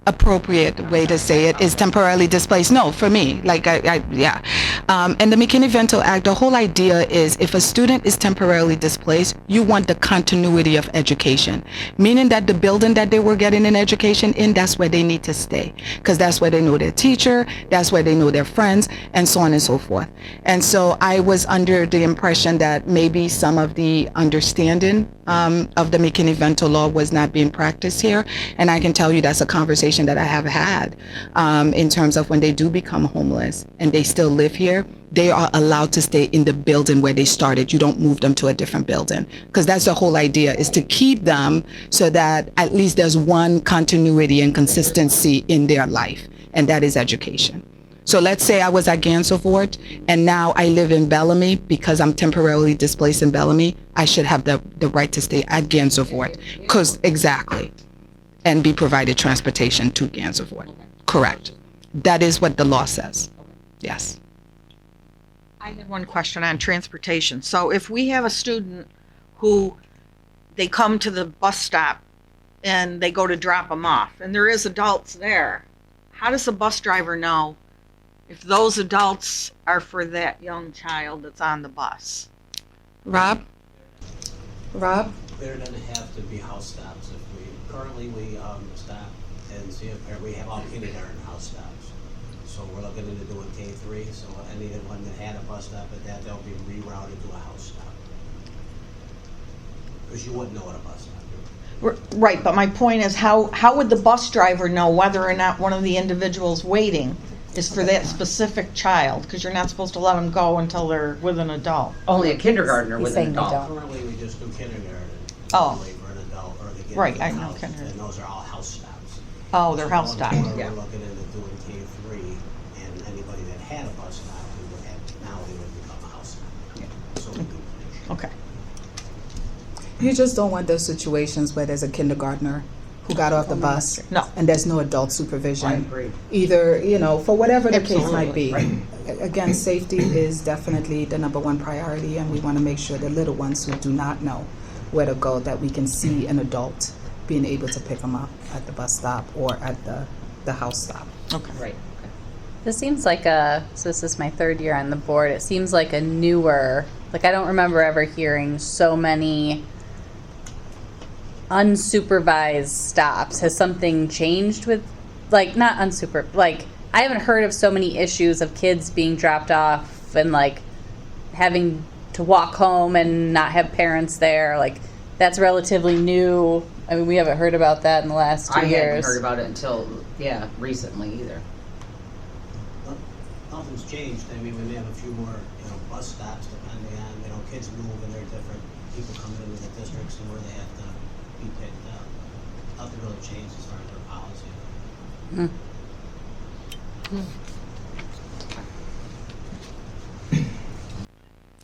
appropriate way to say it is temporarily displaced. No, for me, like yeah. And the McKinney-Vento Act, the whole idea is if a student is temporarily displaced, you want the continuity of education, meaning that the building that they were getting an education in, that's where they need to stay, because that's where they know their teacher, that's where they know their friends, and so on and so forth. And so I was under the impression that maybe some of the understanding of the McKinney-Vento law was not being practiced here, and I can tell you that's a conversation that I have had in terms of when they do become homeless and they still live here, they are allowed to stay in the building where they started. You don't move them to a different building, because that's the whole idea, is to keep them so that at least there's one continuity and consistency in their life, and that is education. So let's say I was at Gansevoort and now I live in Bellamy because I'm temporarily displaced in Bellamy. I should have the right to stay at Gansevoort, because exactly, and be provided transportation to Gansevoort. Correct. That is what the law says. Yes. I had one question on transportation. So if we have a student who, they come to the bus stop and they go to drop them off and there is adults there, how does the bus driver know if those adults are for that young child that's on the bus? Rob? There doesn't have to be house stops. Currently we stop and see if we have all kindergarten house stops. So we're looking into doing K3, so anyone that had a bus stop at that, they'll be rerouted to a house stop. Because you wouldn't know what a bus stop is. Right, but my point is how would the bus driver know whether or not one of the individuals waiting is for that specific child? Because you're not supposed to let them go until they're with an adult. Only a kindergartner with an adult. Currently we just do kindergarten. Oh. Wait for an adult or they get Right, into the I know house, kindergarten. and those are all house stops. Oh, they're house So stops. going forward, Yeah. we're looking into doing K3, and anybody that had a bus stop, we would have, now they would become a house stop. So we can finish. Okay. You just don't want those situations where there's a kindergartner who got off the bus. No. And there's no adult supervision. I agree. Either, for whatever the case might Absolutely. be. Again, safety is definitely the number one priority, and we want to make sure the little ones who do not know where to go, that we can see an adult being able to pick them up at the bus stop or at the house stop. Okay. Right. This seems like so this is my third year on the board. It seems like a newer, I don't remember ever hearing so many unsupervised stops. Has something changed with, not unsupervised, I haven't heard of so many issues of kids being dropped off and having to walk home and not have parents there. That's relatively new. I mean, we haven't heard about that in the last 2 I years. hadn't heard about it until, recently either. Nothing's changed. I mean, we may have a few more, bus stops depending on, kids move and there are different people coming into the districts and where they have to be picked up. Nothing really changed as far as their policy.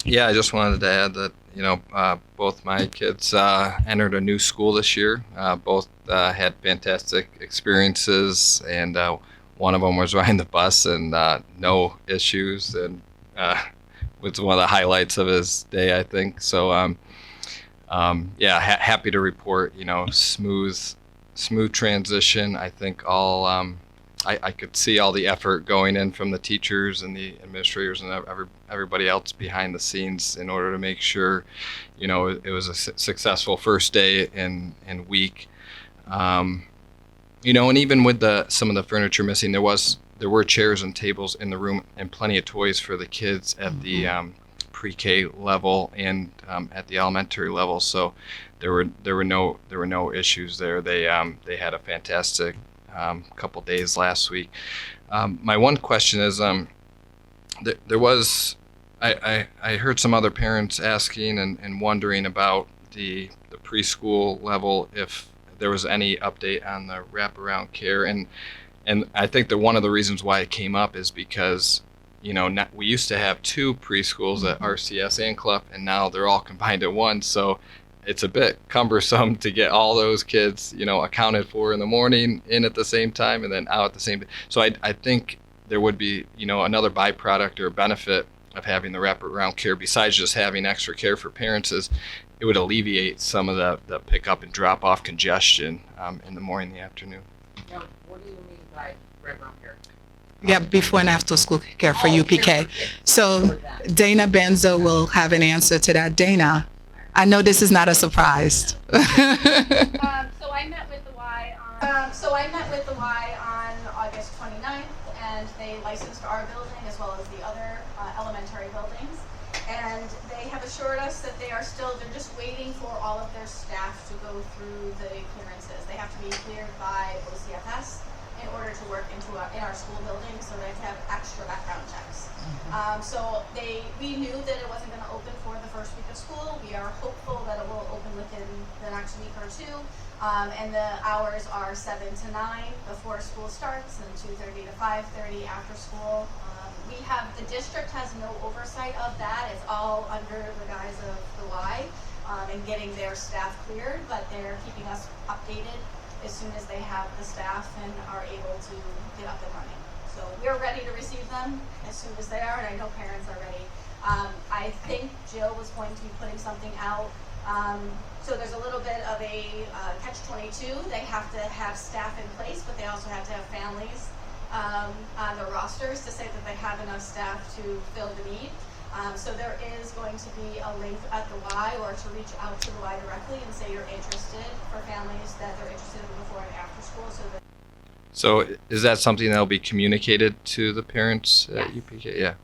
Yeah, I just wanted to add that both my kids entered a new school this year. Both had fantastic experiences, and one of them was riding the bus and no issues, and was one of the highlights of his day, I think. So, happy to report, smooth transition. I think I could see all the effort going in from the teachers and the administrators and everybody else behind the scenes in order to make sure, it was a successful first day and week. And even with some of the furniture missing, there were chairs and tables in the room and plenty of toys for the kids at the pre-K level and at the elementary level. So there were no issues there. They had a fantastic couple days last week. My one question is, there was I heard some other parents asking and wondering about the preschool level, if there was any update on the wraparound care, and I think that one of the reasons why it came up is because we used to have two preschools at RCS and Clough, and now they're all combined at one. So it's a bit cumbersome to get all those kids, accounted for in the morning, in at the same time, and then out at the same time. So I think there would be, another byproduct or benefit of having the wraparound care, besides just having extra care for parents, is it would alleviate some of the pick up and drop off congestion in the morning and the afternoon. Now, what do you mean by wraparound care? Yeah, before and after school care for UPK. So Dana Benzo will have an answer to that. Dana, I know this is not a surprise. So I met with the Y on August 29th, and they licensed our building as well as the other elementary buildings. And they have assured us that they're just waiting for all of their staff to go through the clearances. They have to be cleared by OCFS in order to work in our school building, so they have extra background checks. So we knew that it wasn't going to open for the first week of school. We are hopeful that it will open within the next week or two. And the hours are 7 to 9 before school starts, and 2:30 to 5:30 after school. The district has no oversight of that. It's all under the guise of the Y and getting their staff cleared, but they're keeping us updated as soon as they have the staff and are able to get up and running. So we're ready to receive them as soon as they are, and I know parents are ready. I think Jill was going to be putting something out. So there's a little bit of a catch-22. They have to have staff in place, but they also have to have families on their rosters to say that they have enough staff to fill the need. So there is going to be a link at the Y, or to reach out to the Y directly and say you're interested, for families that they're interested in before and after school. So is that something that will be communicated to the parents at UPK? Yeah.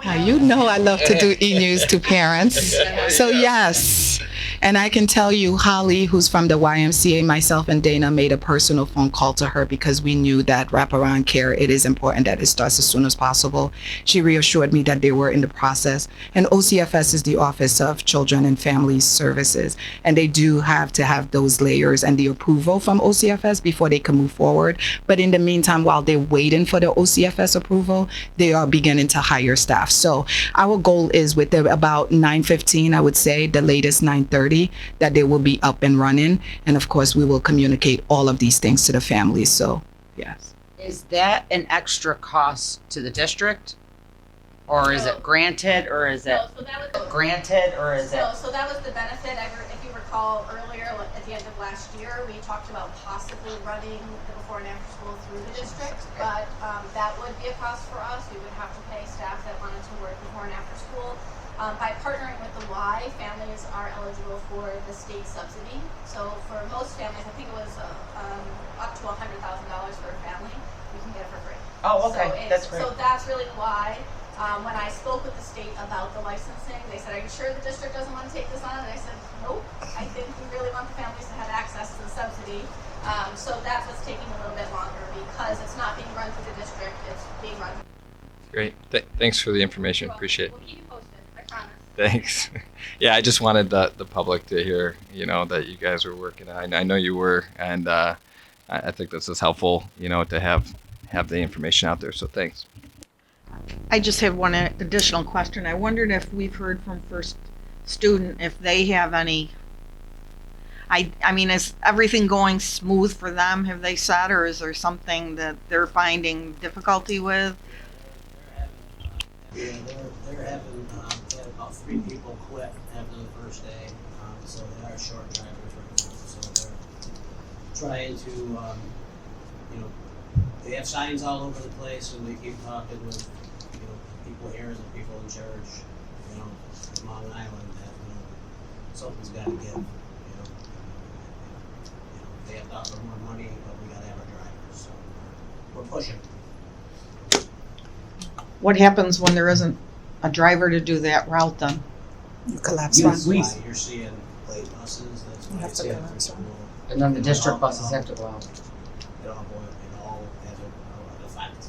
I love to do e-news to parents. So yes, and I can tell you, Holly, who's from the YMCA, myself and Dana made a personal phone call to her because we knew that wraparound care, it is important that it starts as soon as possible. She reassured me that they were in the process. And OCFS is the Office of Children and Family Services, and they do have to have those layers and the approval from OCFS before they can move forward. But in the meantime, while they're waiting for the OCFS approval, they are beginning to hire staff. So our goal is with about 9:15, I would say, the latest 9:30, that they will be up and running. And of course, we will communicate all of these things to the families. So, yes. Is that an extra cost to the district? Or is it granted, or is it granted, or is it? So that was the benefit. If you recall earlier, at the end of last year, we talked about possibly running the before and after school through the district, but that would be a cost for us. We would have to pay staff that wanted to work before and after school. By partnering with the Y, families are eligible for the state subsidy. So for most families, I think it was up to $100,000 for a family, you can get it for free. Oh, okay, that's great. So that's really why. When I spoke with the state about the licensing, they said, "Are you sure the district doesn't want to take this on?" And I said, "Nope. I think we really want the families to have access to the subsidy." So that's what's taking a little bit longer, because it's not being run through the district; it's being run. Great. Thanks for the information. Appreciate it. We'll keep you posted. I promise. Thanks. Yeah, I just wanted the public to hear, that you guys were working on. I know you were, and I think this is helpful, to have the information out there. So thanks. I just have one additional question. I wondered if we've heard from student if they have any, I mean, is everything going smooth for them, have they said, or is there something that they're finding difficulty with? Yeah, they're having, they had about 3 people quit after the first day, so they are short drivers right now, so they're trying to, you know, they have signs all over the place, and they keep talking with, you know, people here and the people in charge, you know, Long Island, that, you know, something's gotta give, you know. They have to offer more money, but we gotta have our drivers, so we're pushing. What happens when there isn't a driver to do that route then? You collapse That's one. why you're seeing late buses, that's You why have it's to every collapse one. school. And then the district buses have to go out. It all has an effect.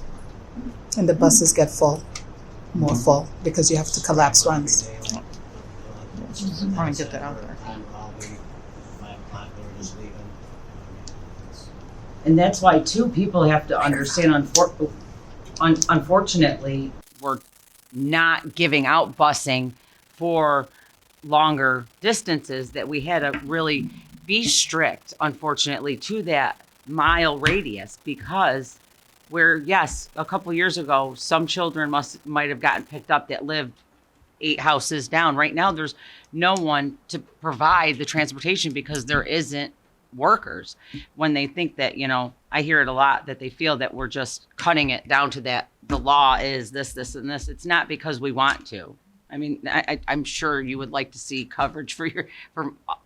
And the buses get full, more full, because you have to collapse runs. I wanna get that out there. Time probably 5 o'clock, they were just leaving. And that's why, too, people have to understand, unfortunately, we're not giving out busing for longer distances, that we had to really be strict, unfortunately, to that mile radius, because where, yes, a couple years ago, some children might have gotten picked up that lived 8 houses down. Right now, there's no one to provide the transportation because there isn't workers. When they think that, you know, I hear it a lot, that they feel that we're just cutting it down to that the law is this, this, and this. It's not because we want to. I mean, I'm sure you would like to see coverage for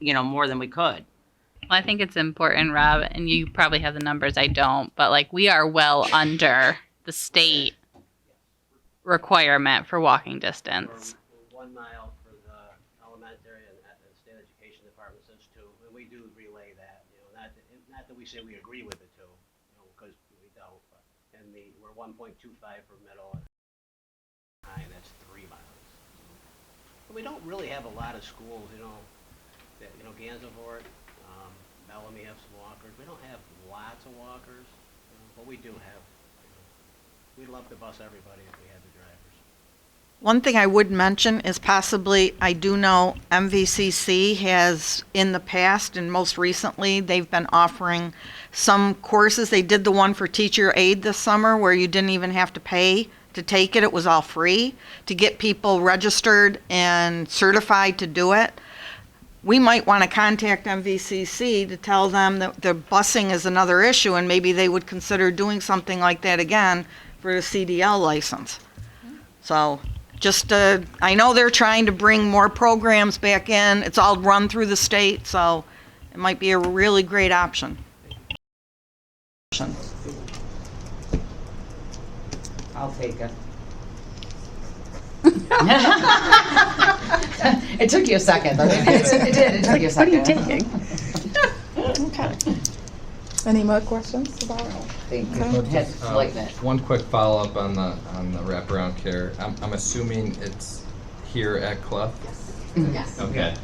you know, more than we could. Well, I think it's important, Rob, and you probably have the numbers, I don't, but like we are well under the state requirement for walking distance. We're 1 mile for the elementary, and the state education department says 2, and we do relay that, you know, not that we say we agree with it 2, you know, because we don't, but, and we're 1.25 for middle, and high, and that's 3 miles. But we don't really have a lot of schools, you know, that, you know, Gansevoort, Bellamy have some walkers. We don't have lots of walkers, you know, but we do have, you know, we'd love to bus everybody if we had the drivers. One thing I would mention is possibly, I do know MVCC has in the past and most recently, they've been offering some courses. They did the one for teacher aid this summer where you didn't even have to pay to take it. It was all free to get people registered and certified to do it. We might want to contact MVCC to tell them that the busing is another issue and maybe they would consider doing something like that again for the CDL license. So just, I know they're trying to bring more programs back in. It's all run through the state, so it might be a really great option. I'll take it. It took you a second. It did. It took you a second. What are you taking? Okay. Any more questions about it? Thank you. Okay. Head like that. One quick follow-up on the wraparound care. I'm assuming it's here at Clough? Yes. Okay.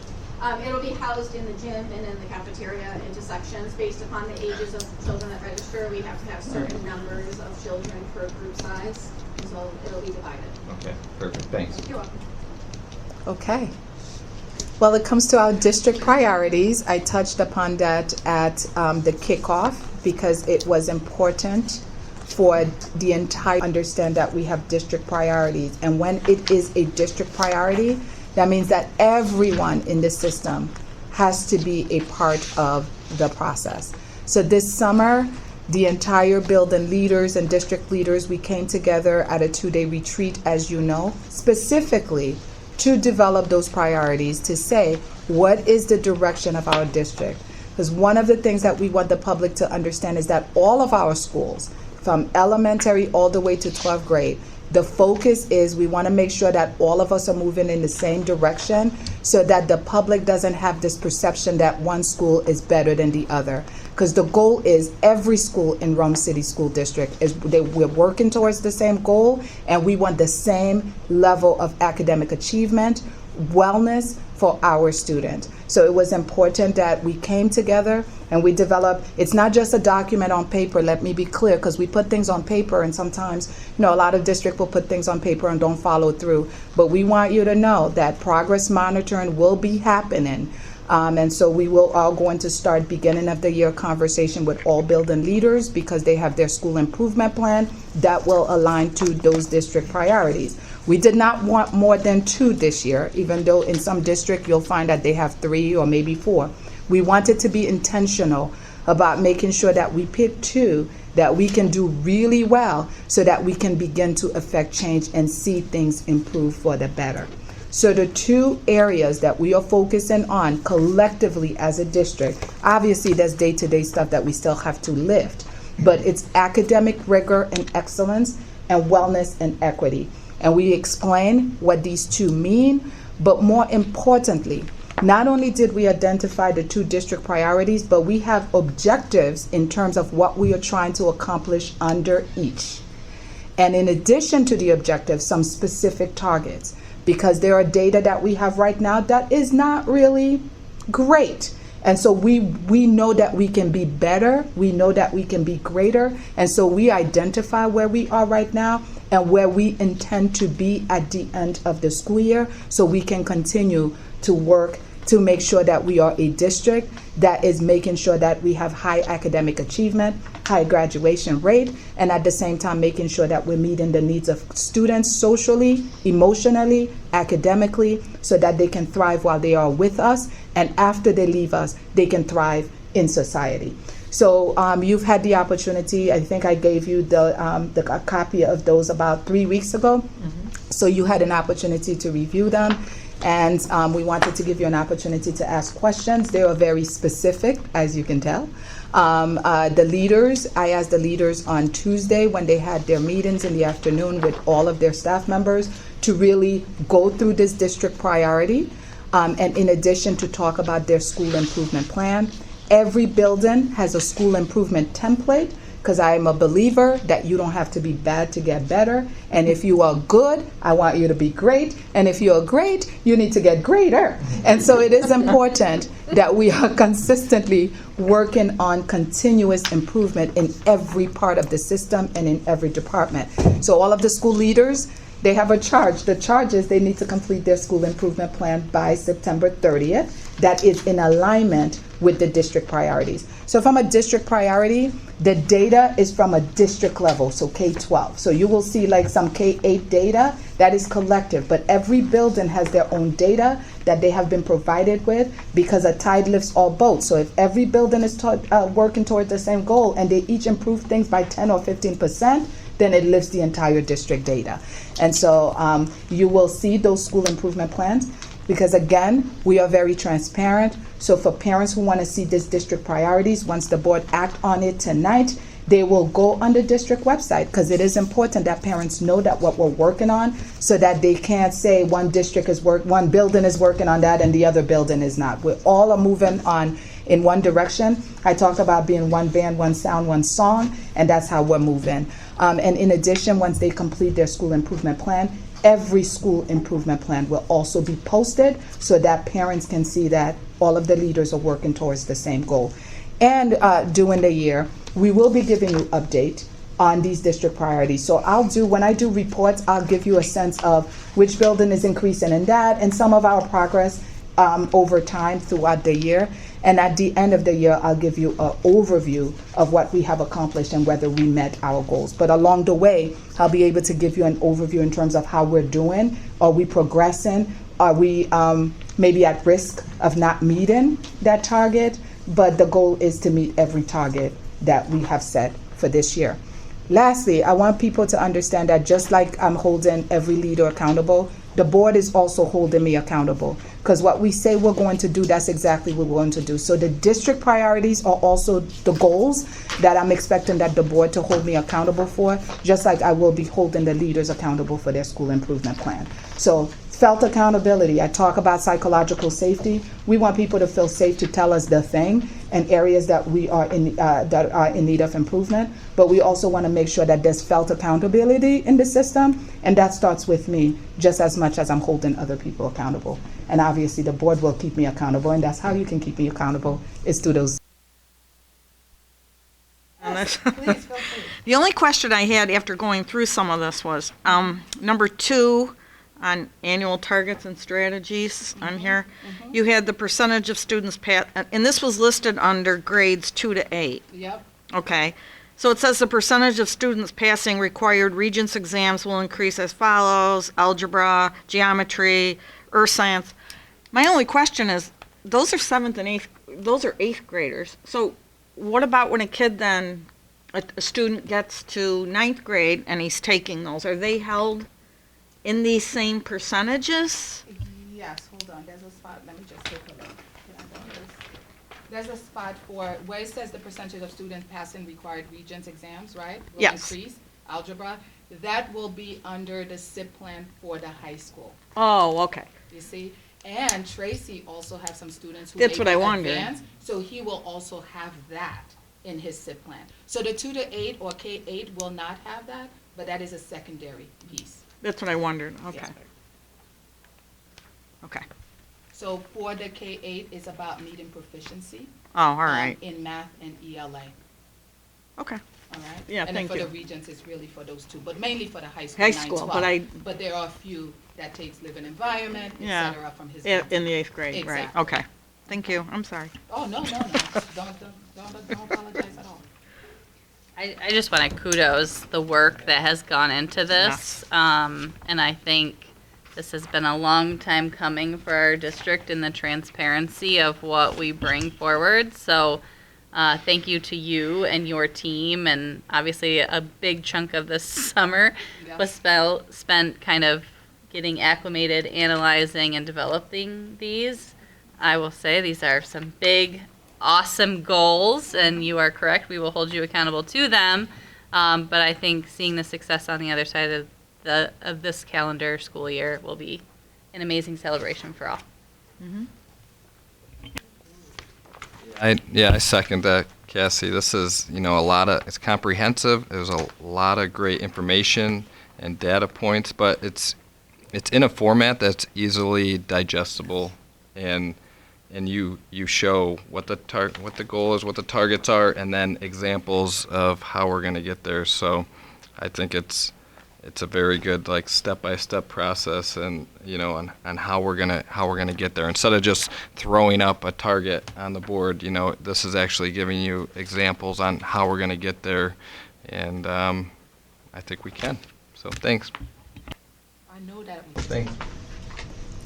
It'll be housed in the gym and in the cafeteria into sections based upon the ages of children that register. We have to have certain numbers of children per group size, so it'll be divided. Okay, perfect. Thanks. You're welcome. Okay. Well, it comes to our district priorities. I touched upon that at the kickoff because it was important for the entire understand that we have district priorities. And when it is a district priority, that means that everyone in the system has to be a part of the process. So this summer, the entire building leaders and district leaders, we came together at a 2-day retreat, as you know, specifically to develop those priorities, to say, what is the direction of our district? Because one of the things that we want the public to understand is that all of our schools, from elementary all the way to 12th grade, the focus is we want to make sure that all of us are moving in the same direction so that the public doesn't have this perception that one school is better than the other. Because the goal is every school in Rome City School District, we're working towards the same goal, and we want the same level of academic achievement. wellness for our students. So it was important that we came together and we developed, it's not just a document on paper, let me be clear, because we put things on paper and sometimes, a lot of districts will put things on paper and don't follow through. But we want you to know that progress monitoring will be happening. And so we will all going to start beginning of the year conversation with all building leaders because they have their school improvement plan that will align to those district priorities. We did not want more than 2 this year, even though in some district you'll find that they have 3 or maybe 4. We wanted to be intentional about making sure that we pick 2 that we can do really well so that we can begin to affect change and see things improve for the better. So the 2 areas that we are focusing on collectively as a district, obviously there's day-to-day stuff that we still have to lift, but it's academic rigor and excellence and wellness and equity. And we explain what these 2 mean, but more importantly, not only did we identify the 2 district priorities, but we have objectives in terms of what we are trying to accomplish under each. And in addition to the objectives, some specific targets, because there are data that we have right now that is not really great. And so we know that we can be better, we know that we can be greater, and so we identify where we are right now and where we intend to be at the end of the school year so we can continue to work to make sure that we are a district that is making sure that we have high academic achievement, high graduation rate, and at the same time making sure that we're meeting the needs of students socially, emotionally, academically, so that they can thrive while they are with us, and after they leave us, they can thrive in society. So you've had the opportunity, I think I gave you a copy of those about 3 weeks ago. So you had an opportunity to review them. And we wanted to give you an opportunity to ask questions. They are very specific, as you can tell. The leaders, I asked the leaders on Tuesday when they had their meetings in the afternoon with all of their staff members to really go through this district priority. And in addition to talk about their school improvement plan. Every building has a school improvement template, because I am a believer that you don't have to be bad to get better. And if you are good, I want you to be great. And if you are great, you need to get greater. And so it is important that we are consistently working on continuous improvement in every part of the system and in every department. So all of the school leaders, they have a charge. The charge is they need to complete their school improvement plan by September 30th. That is in alignment with the district priorities. So from a district priority, the data is from a district level, so K-12. So you will see like some K-8 data that is collective, but every building has their own data that they have been provided with because a tide lifts all boats. So if every building is working toward the same goal and they each improve things by 10 or 15%, then it lifts the entire district data. And so you will see those school improvement plans. Because again, we are very transparent. So for parents who want to see this district priorities, once the board act on it tonight, they will go on the district website, because it is important that parents know that what we're working on, so that they can't say one building is working on that and the other building is not. We all are moving on in one direction. I talked about being one band, one sound, one song, and that's how we're moving. And in addition, once they complete their school improvement plan, every school improvement plan will also be posted so that parents can see that all of the leaders are working towards the same goal. And during the year, we will be giving you update on these district priorities. So when I do reports, I'll give you a sense of which building is increasing in that and some of our progress over time throughout the year. And at the end of the year, I'll give you an overview of what we have accomplished and whether we met our goals. But along the way, I'll be able to give you an overview in terms of how we're doing. Are we progressing? Are we maybe at risk of not meeting that target? But the goal is to meet every target that we have set for this year. Lastly, I want people to understand that just like I'm holding every leader accountable, the board is also holding me accountable, Because what we say we're going to do, that's exactly what we're going to do. So the district priorities are also the goals that I'm expecting that the board to hold me accountable for, just like I will be holding the leaders accountable for their school improvement plan. So felt accountability. I talk about psychological safety. We want people to feel safe to tell us the thing and areas that we are that are in need of improvement. But we also want to make sure that there's felt accountability in the system, and that starts with me just as much as I'm holding other people accountable. And obviously, the board will keep me accountable, and that's how you can keep me accountable is through those. The only question I had after going through some of this was, number 2 on annual targets and strategies on here. You had the percentage of students pass, and this was listed under grades 2 to 8. Yep. Okay. So it says the percentage of students passing required Regents exams will increase as follows: algebra, geometry, earth science. My only question is, those are 7th and 8th, those are 8th graders. So what about when a kid then, a student gets to 9th grade and he's taking those? Are they held in these same percentages? Yes, hold on, there's a spot, let me just take a look. There's a spot for, where it says the percentage of students passing required Regents exams, right? Will Yes. increase, algebra. That will be under the SIP plan for the high school, Oh, okay. you see? And Tracy also has some students who That's may what I be wondered. advanced, so he will also have that in his SIP plan. So the 2 to 8 or K-8 will not have that, but that is a secondary piece. That's what I wondered. Okay. Yes. Okay. So for the K-8, it's about meeting proficiency. Oh, all right. In math and ELA, Okay. all right? Yeah, And thank then you. for the Regents, it's really for those two, but mainly for the high school, High 9, school, 12. but But there are a few that takes living environment, et Yeah. cetera, from his. In the 8th grade, right. Exactly. Okay. Thank you. I'm sorry. Oh, no, don't apologize at all. I just want to kudos the work that has gone into this. And I think this has been a long time coming for our district and the transparency of what we bring forward. So thank you to you and your team. And obviously a big chunk of this summer was spent kind of getting acclimated, analyzing, and developing these. I will say these are some big, awesome goals, and you are correct. We will hold you accountable to them. But I think seeing the success on the other side of this calendar school year will be an amazing celebration for all. I second that, Cassie. This is, it's comprehensive. There's a lot of great information and data points, but it's in a format that's easily digestible, and you show what the goal is, what the targets are, and then examples of how we're going to get there. So I think it's a very good step-by-step process, and on how we're gonna get there. Instead of just throwing up a target on the board, this is actually giving you examples on how we're gonna get there, and I think we can. So thanks. I know that we can. Thanks.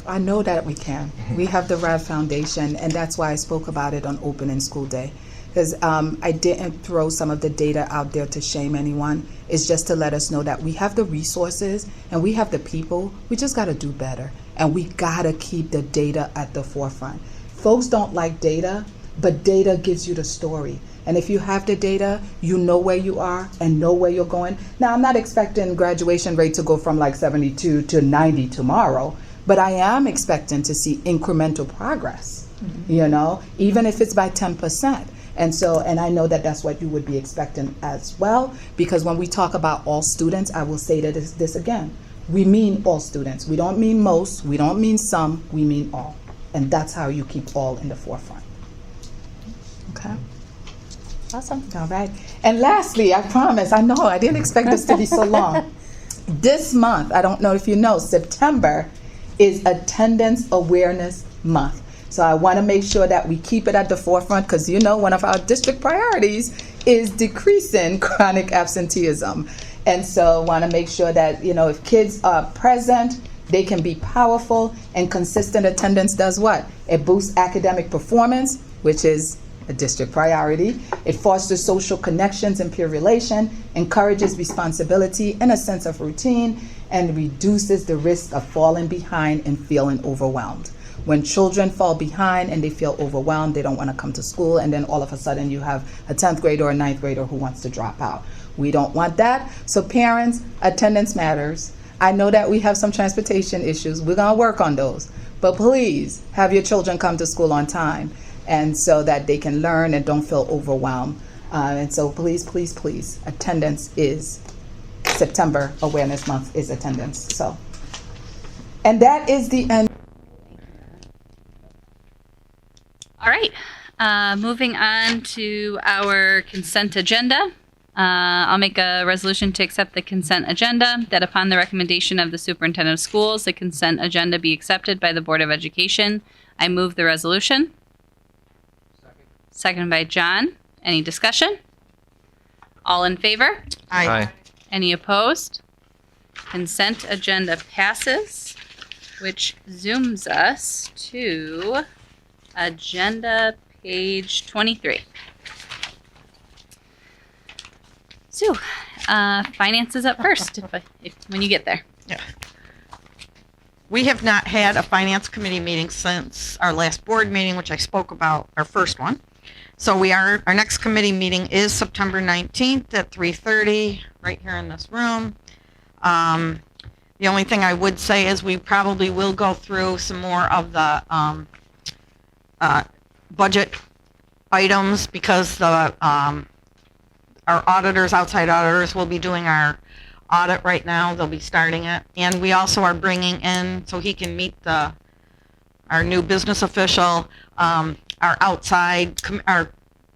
I know that we can. We have the RAD Foundation, and that's why I spoke about it on opening school day. Because I didn't throw some of the data out there to shame anyone. It's just to let us know that we have the resources and we have the people. We just got to do better. And we got to keep the data at the forefront. Folks don't like data, but data gives you the story. And if you have the data, you know where you are and know where you're going. Now, I'm not expecting graduation rate to go from like 72 to 90 tomorrow, but I am expecting to see incremental progress, even if it's by 10%. And I know that that's what you would be expecting as well, because when we talk about all students, I will say that this again. We mean all students. We don't mean most. We don't mean some. We mean all. And that's how you keep all in the forefront. Okay? Awesome. All right. And lastly, I promise, I know, I didn't expect this to be so long. This month, I don't know if you know, September is Attendance Awareness Month. So I want to make sure that we keep it at the forefront because, one of our district priorities is decreasing chronic absenteeism. And so I want to make sure that, if kids are present, they can be powerful, and consistent attendance does what? It boosts academic performance, which is a district priority. It fosters social connections and peer relation, encourages responsibility and a sense of routine, and reduces the risk of falling behind and feeling overwhelmed. When children fall behind and they feel overwhelmed, they don't want to come to school, and then all of a sudden you have a 10th grader or a 9th grader who wants to drop out. We don't want that. So parents, attendance matters. I know that we have some transportation issues. We're going to work on those. But please have your children come to school on time, and so that they can learn and don't feel overwhelmed. And so please, please, please, attendance is September Awareness Month is attendance. So, and that is the end. All right. Moving on to our consent agenda. I'll make a resolution to accept the consent agenda, that upon the recommendation of the superintendent of schools, the consent agenda be accepted by the Board of Education. I move the resolution. Second by John. Any discussion? All in favor? Aye. Any opposed? Consent agenda passes, which zooms us to agenda page 23. So, finance is up first when you get there. Yeah. We have not had a finance committee meeting since our last board meeting, which I spoke about, our first one. So our next committee meeting is September 19th at 3:30, right here in this room. The only thing I would say is we probably will go through some more of the budget items, because the our auditors, outside auditors, will be doing our audit right now. They'll be starting it. And we also are bringing in, so he can meet our new business official, our our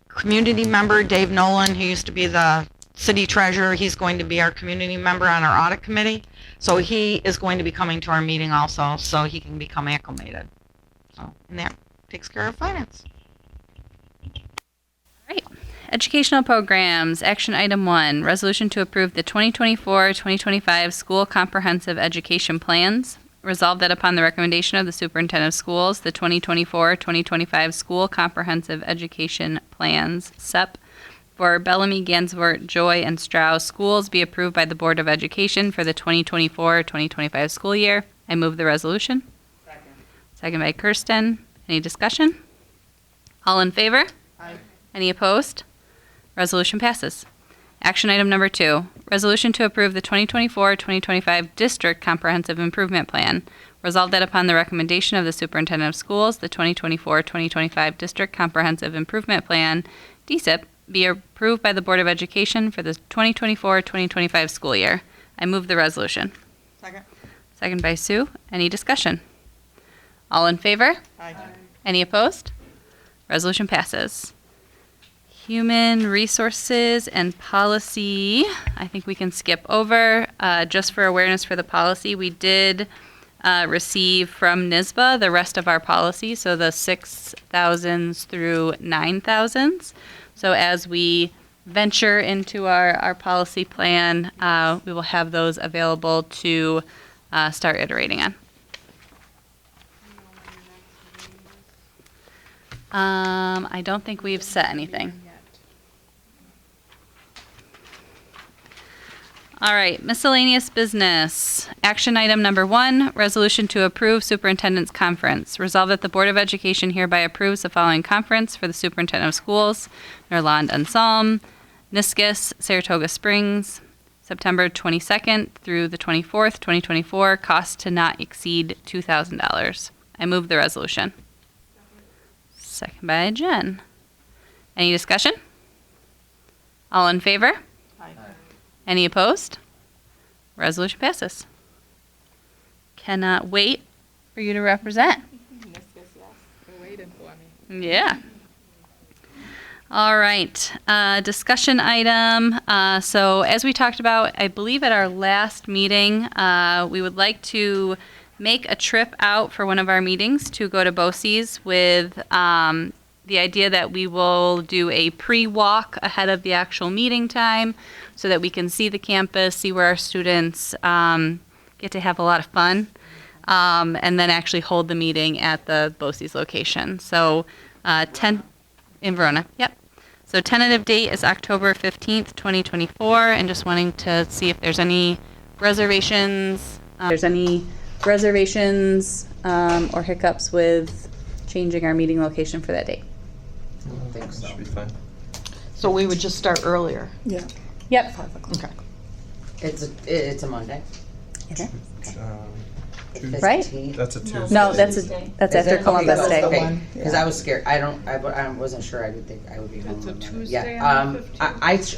community member, Dave Nolan, who used to be the city treasurer. He's going to be our community member on our audit committee. So he is going to be coming to our meeting also, so he can become acclimated. So, and that takes care of finance. All right. Educational programs, action item 1, resolution to approve the 2024-2025 school comprehensive education plans. Resolved that upon the recommendation of the superintendent of schools, the 2024-2025 school comprehensive education plans, SEP, for Bellamy, Gansevoort, Joy, and Strauss schools be approved by the Board of Education for the 2024-2025 school year. I move the resolution. Second by Kirsten. Any discussion? All in favor? Aye. Any opposed? Resolution passes. Action item number 2, resolution to approve the 2024-2025 District Comprehensive Improvement Plan. Resolved that upon the recommendation of the Superintendent of Schools, the 2024-2025 District Comprehensive Improvement Plan, DCIP, be approved by the Board of Education for the 2024-2025 school year. I move the resolution. Second. Second by Sue. Any discussion? All in favor? Aye. Any opposed? Resolution passes. Human resources and policy, I think we can skip over. Just for awareness for the policy, we did receive from NISBA the rest of our policy, so the 6,000s through 9,000s. So as we venture into our policy plan, we will have those available to start iterating on. I don't think we've set anything. All right, miscellaneous business. Action item number 1, resolution to approve superintendent's conference. Resolved that the Board of Education hereby approves the following conference for the superintendent of schools, Nerland and Salm, Niskus, Saratoga Springs, September 22nd through the 24th, 2024, cost to not exceed $2,000. I move the resolution. Second by Jen. Any discussion? All in favor? Aye. Any opposed? Resolution passes. Cannot wait for you to represent. They're waiting for me. Yeah. All right. Discussion item. So as we talked about, I believe at our last meeting, we would like to make a trip out for one of our meetings to go to BOCES with the idea that we will do a pre-walk ahead of the actual meeting time so that we can see the campus, see where our students get to have a lot of fun, and then actually hold the meeting at the BOCES location. So in Verona, yep. So tentative date is October 15th, 2024, and just wanting to see if there's any reservations. There's any reservations or hiccups with changing our meeting location for that date? I don't think so. Should be fine. So we would just start earlier. Yeah. Yep. Okay. It's a Monday. Okay. Right? That's a Tuesday. No, that's after Columbus Day. Okay, because I was scared. I wasn't sure. I didn't think I would be home. It's a on Monday. Tuesday Yeah. on the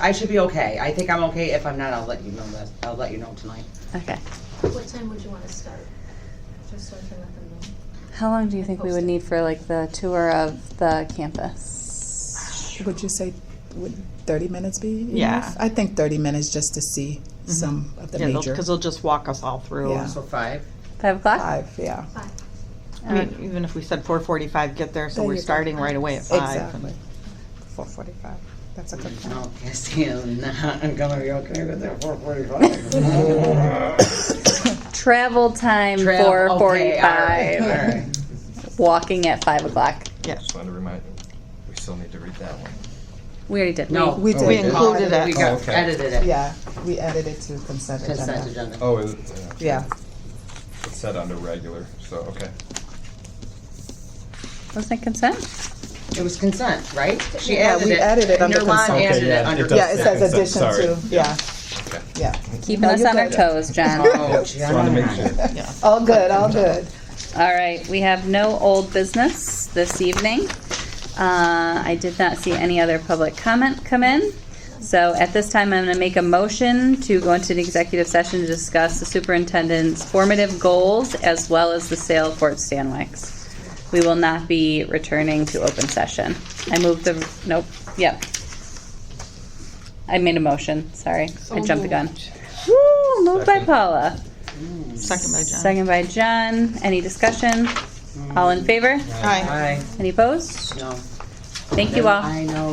I should be okay. I think I'm okay. If I'm not, I'll let you know that. I'll let you know tonight. Okay. What time would you want to start? Just so I can let them know. How long do you think we would need for like the tour of the campus? Would you say, would 30 minutes be enough? Yeah. I think 30 minutes just to see some of the major. Because they'll just walk us all through. Yeah. So 5. 5 o'clock? 5, yeah. Fine. I mean, even if we said 4:45, get there, so There we're you go. starting right away at 5. Exactly. 4:45. That's a good point. No, Cassie, I'm not gonna be okay with that 4:45. Travel time Okay, all 4:45. right, all right. Walking at 5 o'clock. Yes. Just wanted to remind you, we still need to read that one. We already did. No, We did. We included it. We got Oh, okay. edited it. Yeah, we added it to consent Consent agenda. agenda. Oh, Yeah. it's set under regular, so, okay. Wasn't it consent? It was consent, right? She Yeah, added we it. added it under Nirlan consent. added Okay, it yeah, under. it does Yeah, it say says consent, addition sorry. to, yeah, Okay. yeah. Keeping No, us you're on our good. toes, John. Oh, Just wanted to make sure. All good, all good. All right, we have no old business this evening. I did not see any other public comment come in. So at this time, I'm going to make a motion to go into the executive session to discuss the superintendent's formative goals as well as the sale of Fort Stanwix. We will not be returning to open session. I moved the, nope, yep. I made a motion, sorry. I jumped the gun. Woo, moved by Paula. Second by John. Second by John. Any discussion? All in favor? Aye. Aye. Any opposed? No. Thank you all. I know.